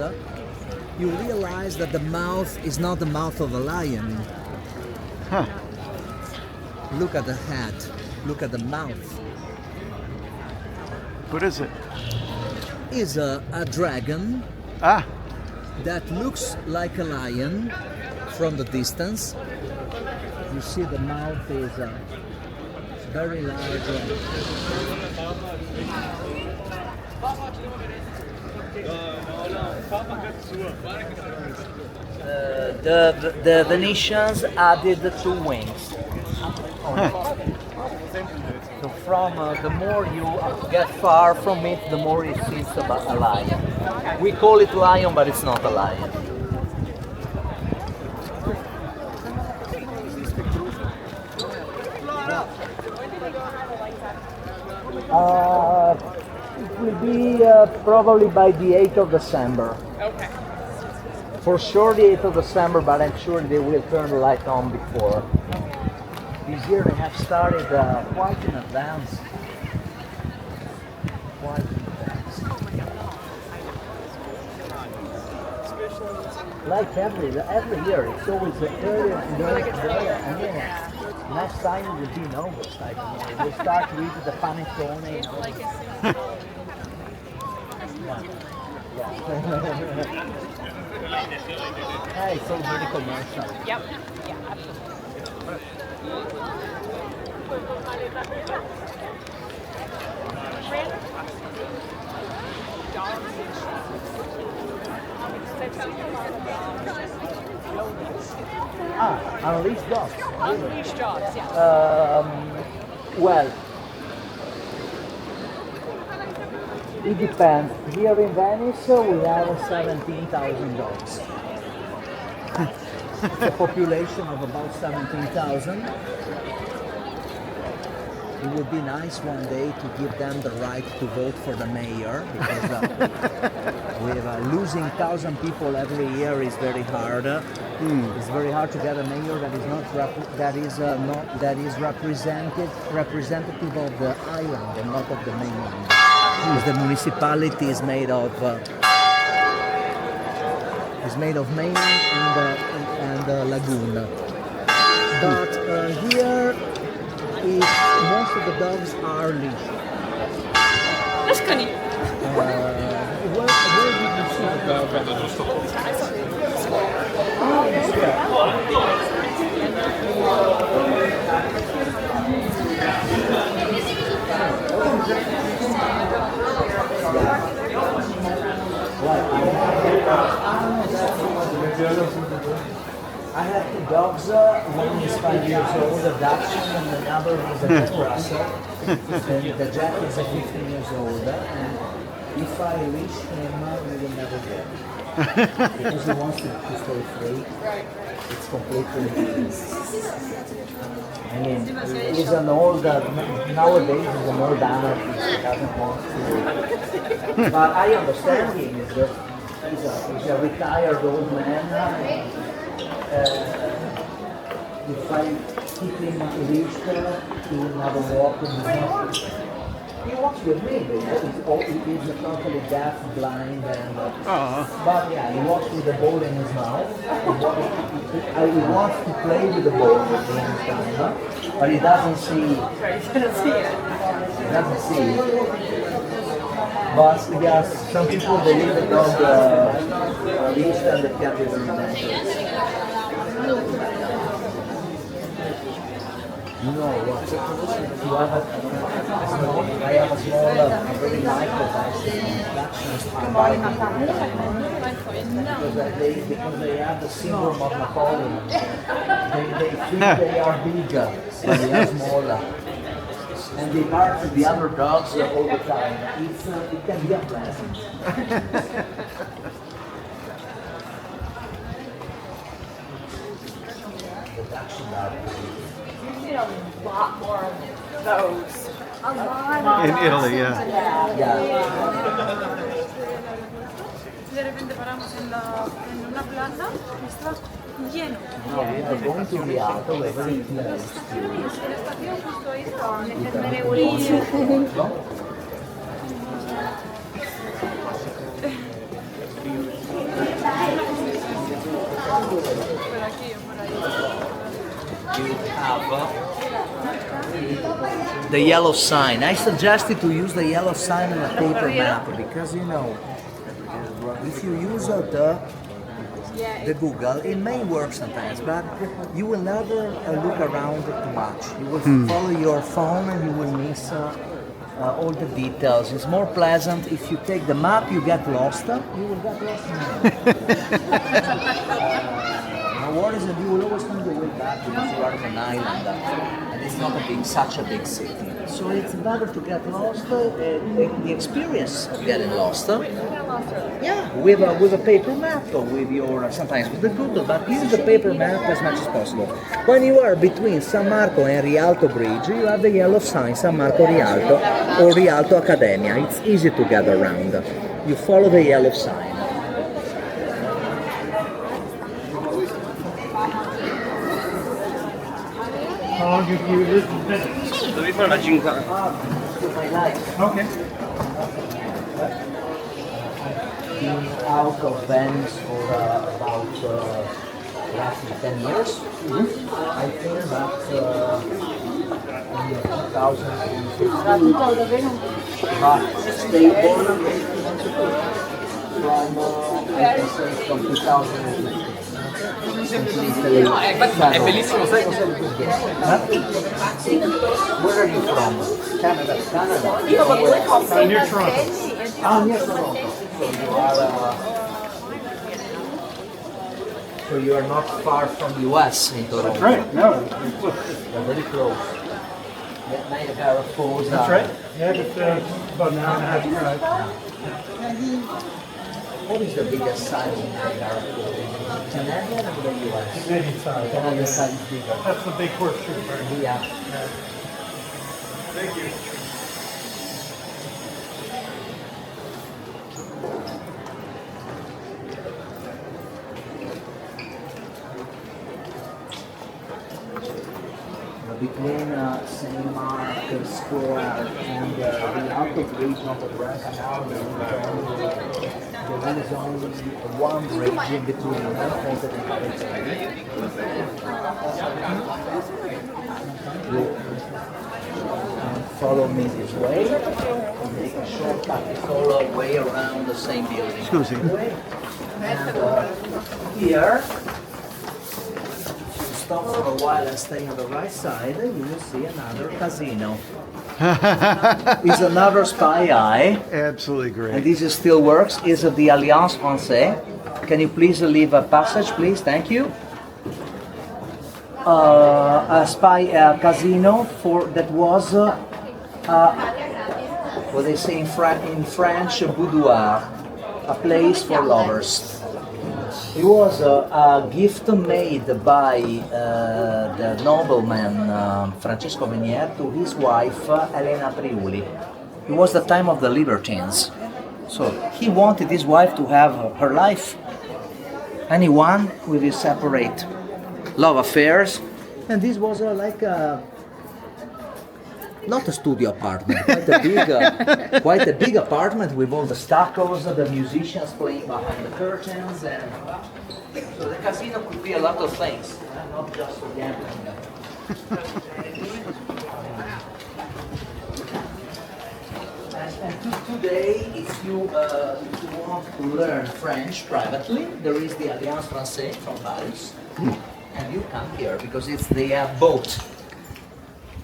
you realize that the mouth is not the mouth of a lion. Huh. Look at the head, look at the mouth. What is it? Is a dragon that looks like a lion from the distance. You see the mouth is very large. The Venetians added 2 wings. Huh. So from the more you get far from it, the more it seems about a lion. We call it lion, but it's not a lion. It will be probably by the 8th of December. Okay. For sure the 8th of December, but I'm sure they will turn the light on before. This year they have started quite in advance. Quite in advance. Like every year, it's always earlier and earlier. I mean, next time it will be in August. I don't know. We'll start with the panettone in August. Yeah, it's all very commercial. Yep. Yeah, absolutely. Unleashed dogs. Unleashed dogs, yeah. Well, it depends. Here in Venice, we have 17,000 dogs. It's a population of about 17,000. It would be nice one day to give them the right to vote for the mayor, because with losing 1,000 people every year is very hard. It's very hard to get a mayor that is not representative of the island and not of the mainland. Because the municipality is made of mainland and lagoon. But here, most of the dogs are leashed. Lascani. Where did you see the I have two dogs. One is 5 years old, a Dachshund, and another is a Jack Russell. And the Jack is 15 years old. And if I leash him, we will never get him. Because he wants to stay free. It's completely. I mean, he's an old, nowadays he's an old anarchist. He doesn't want to. But I understand him. He's a retired old man. If I keep him leashed, he will never walk in the house. He walks with me, but he's totally deaf, blind, and but yeah, he walks with the ball in his mouth. He wants to play with the ball at the same time, but he doesn't see. He doesn't see it. But yes, some people they leave the dog leashed and they can't be very dangerous. You know what? I have a small, very micro because they have the syndrome of Napoleon. They think they are bigger, but they are smaller. And they bark to the other dogs all the time. It can be unpleasant. The Dachshund are A lot more of those. A lot. In Italy, yeah. De repente paramos en una plaza y estaba lleno. No, we are going to the auto, we're very close. La estación justo ahí estaban en el The yellow sign. I suggested to use the yellow sign on a paper map because if you use the Google, it may work sometimes, but you will never look around too much. You will follow your phone and you will miss all the details. It's more pleasant if you take the map, you get lost. You will get lost. No worries, and you will always find your way back. that because you are on an island and it's not such a big city. So it's better to get lost. The experience of getting lost. Yeah, with a paper map or with your sometimes with the Google, but use the paper map as much as possible. When you are between San Marco and Rialto Bridge, you have the yellow sign San Marco Rialto or Rialto Accademia. It's easy to get around. You follow the yellow sign. How long have you lived in Venice? My life. Okay. Been out of Venice for about roughly 10 years. I think that in 2015, but stable from 2015. Completely È bellissimo, sai cos'è? Where are you from? Canada. Near Toronto. Ah, near Toronto. So you are not far from the US in Toronto. That's right. No. You're very close. Niagara Falls. That's right. Yeah, just about an hour and a half drive. What is the biggest side of Niagara Falls? Canadian or the US? Canadian side. Canadian side is bigger. That's the big horseshoe part. Yeah. Thank you. Between St. Mark Square and the outer bridge of the Grand Canal, there is only one bridge in between painted in Paris. Follow me this way and take a shortcut all the way around the same building. Excuse me. And here, stop for a while and stay on the right side, you will see another casino. It's another spy eye. Absolutely great. And this still works. Is the Alliance Française. Can you please leave a passage, please? Thank you. A spy casino that was, what they say in French, boudoir, a place for lovers. It was a gift made by the nobleman Francesco Venier to his wife Elena Priuli. It was the time of the libertines. So he wanted his wife to have her life. Anyone with his separate love affairs. And this was like a, not a studio apartment, quite a big apartment with all the stuccos, the musicians playing behind the curtains, and so the casino could be a lot of things, not just for gambling. And today, if you want to learn French privately, there is the Alliance Française from Paris, and you come here because they have both.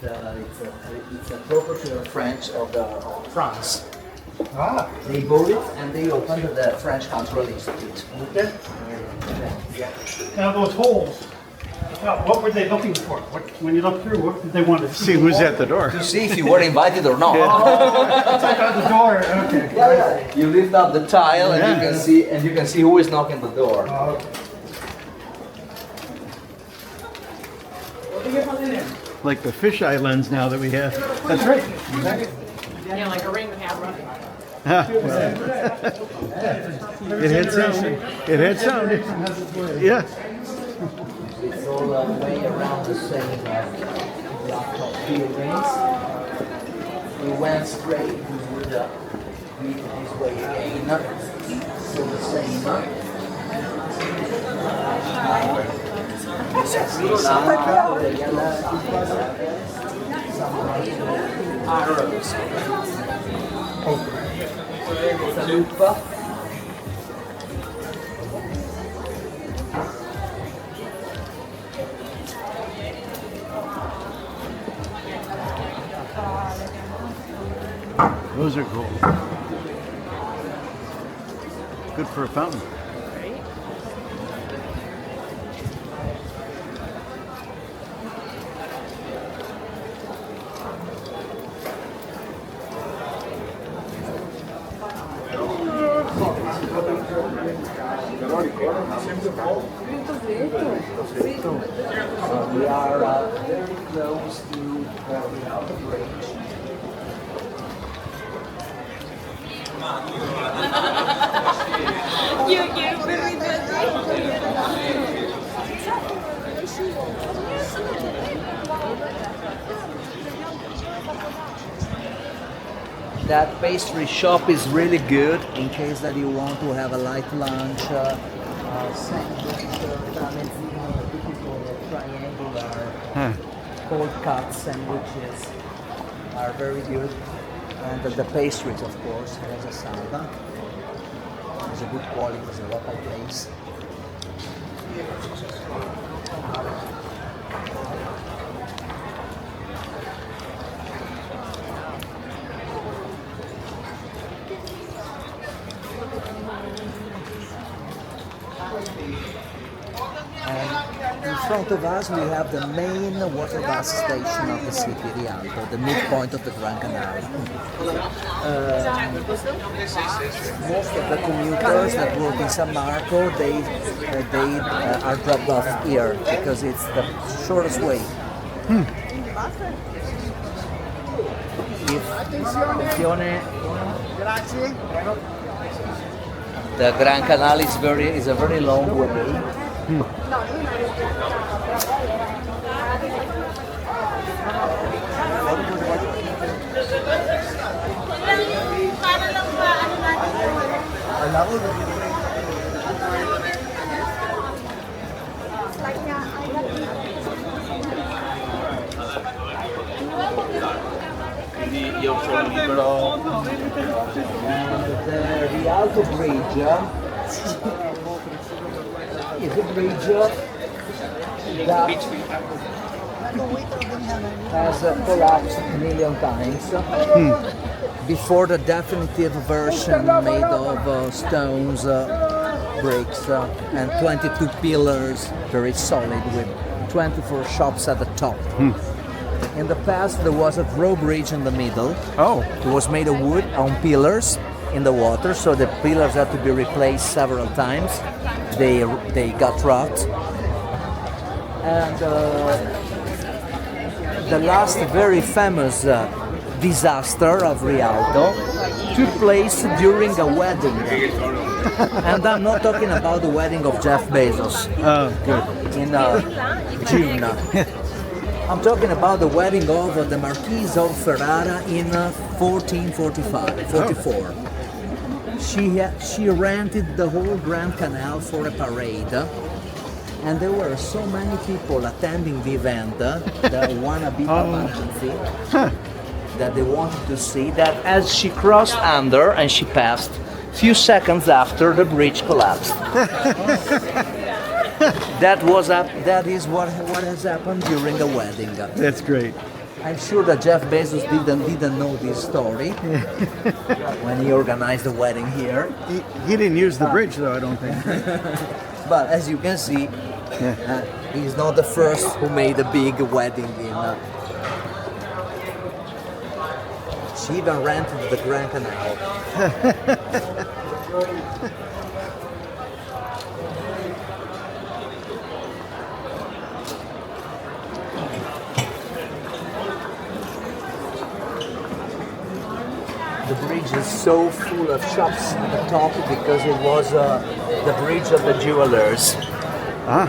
It's a property of French of France. Ah. They bought it and they opened the French Cultural Institute. Okay. Now those holes, what were they looking for? When you look through, what did they want to See who's at the door. To see if you were invited or not. It's like on the door. Okay. Yeah. You lift up the tile and you can see who is knocking the door. Like the fisheye lens now that we have. That's right. Yeah, like a ring camera. It had sound. It had sound. Yeah. It's all way around the same block of buildings. We went straight to the this way again. So the same. Arrows. Salupa. Those are cool. Good for a fountain. We are very close to the outer bridge. That pastry shop is really good in case that you want to have a light lunch, sandwich, typical triangular cold cut sandwiches are very good. And the pastries, of course, has a salad. It's a good quality, it's a local place. And in front of us we have the main water bus station of the city, Rialto, the midpoint of the Grand Canal. Most of the commuters that work in San Marco, they are dropped off here because it's the shortest way. The Grand Canal is a very long way. The Rialto Bridge is a bridge that has collapsed a million times before the definitive version made of stones, bricks, and 22 pillars, very solid, with 24 shops at the top. In the past, there was a drawbridge in the middle. Oh. It was made of wood on pillars in the water, so the pillars had to be replaced several times. They got rot. And the last very famous disaster of Rialto took place during a wedding. And I'm not talking about the wedding of Jeff Bezos. Oh, good. In June. I'm talking about the wedding of the Marquise of Ferrara in 44. She rented the whole Grand Canal for a parade, and there were so many people attending the event, the wannabe paparazzi, that they wanted to see that as she crossed under and she passed, few seconds after the bridge collapsed. That is what has happened during the wedding. That's great. I'm sure that Jeff Bezos didn't know this story when he organized the wedding here. He didn't use the bridge though, I don't think. But as you can see, he's not the first who made a big wedding in. She even rented the Grand Canal. The bridge is so full of shops at the top because it was the bridge of the jewelers. Ah.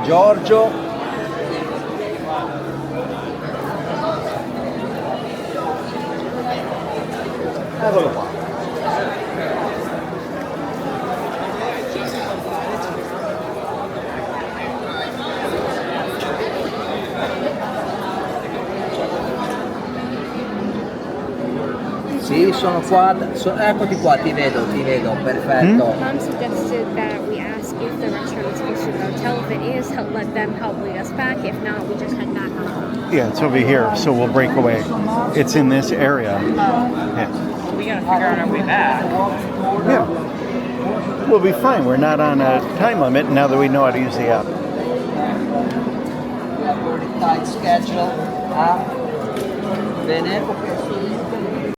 Giorgio eccolo qua. Sì, sono qua, eccoti qua, ti vedo, perfetto. Mom suggested that we ask if the restaurant is close to the hotel. If it is, let them help lead us back. If not, we just head back home. Yeah, it's over here, so we'll break away. It's in this area. Yeah. We gotta figure out our way back. Yeah. We'll be fine. We're not on a time limit now that we know how to use the app. We have a very tight schedule. Bene.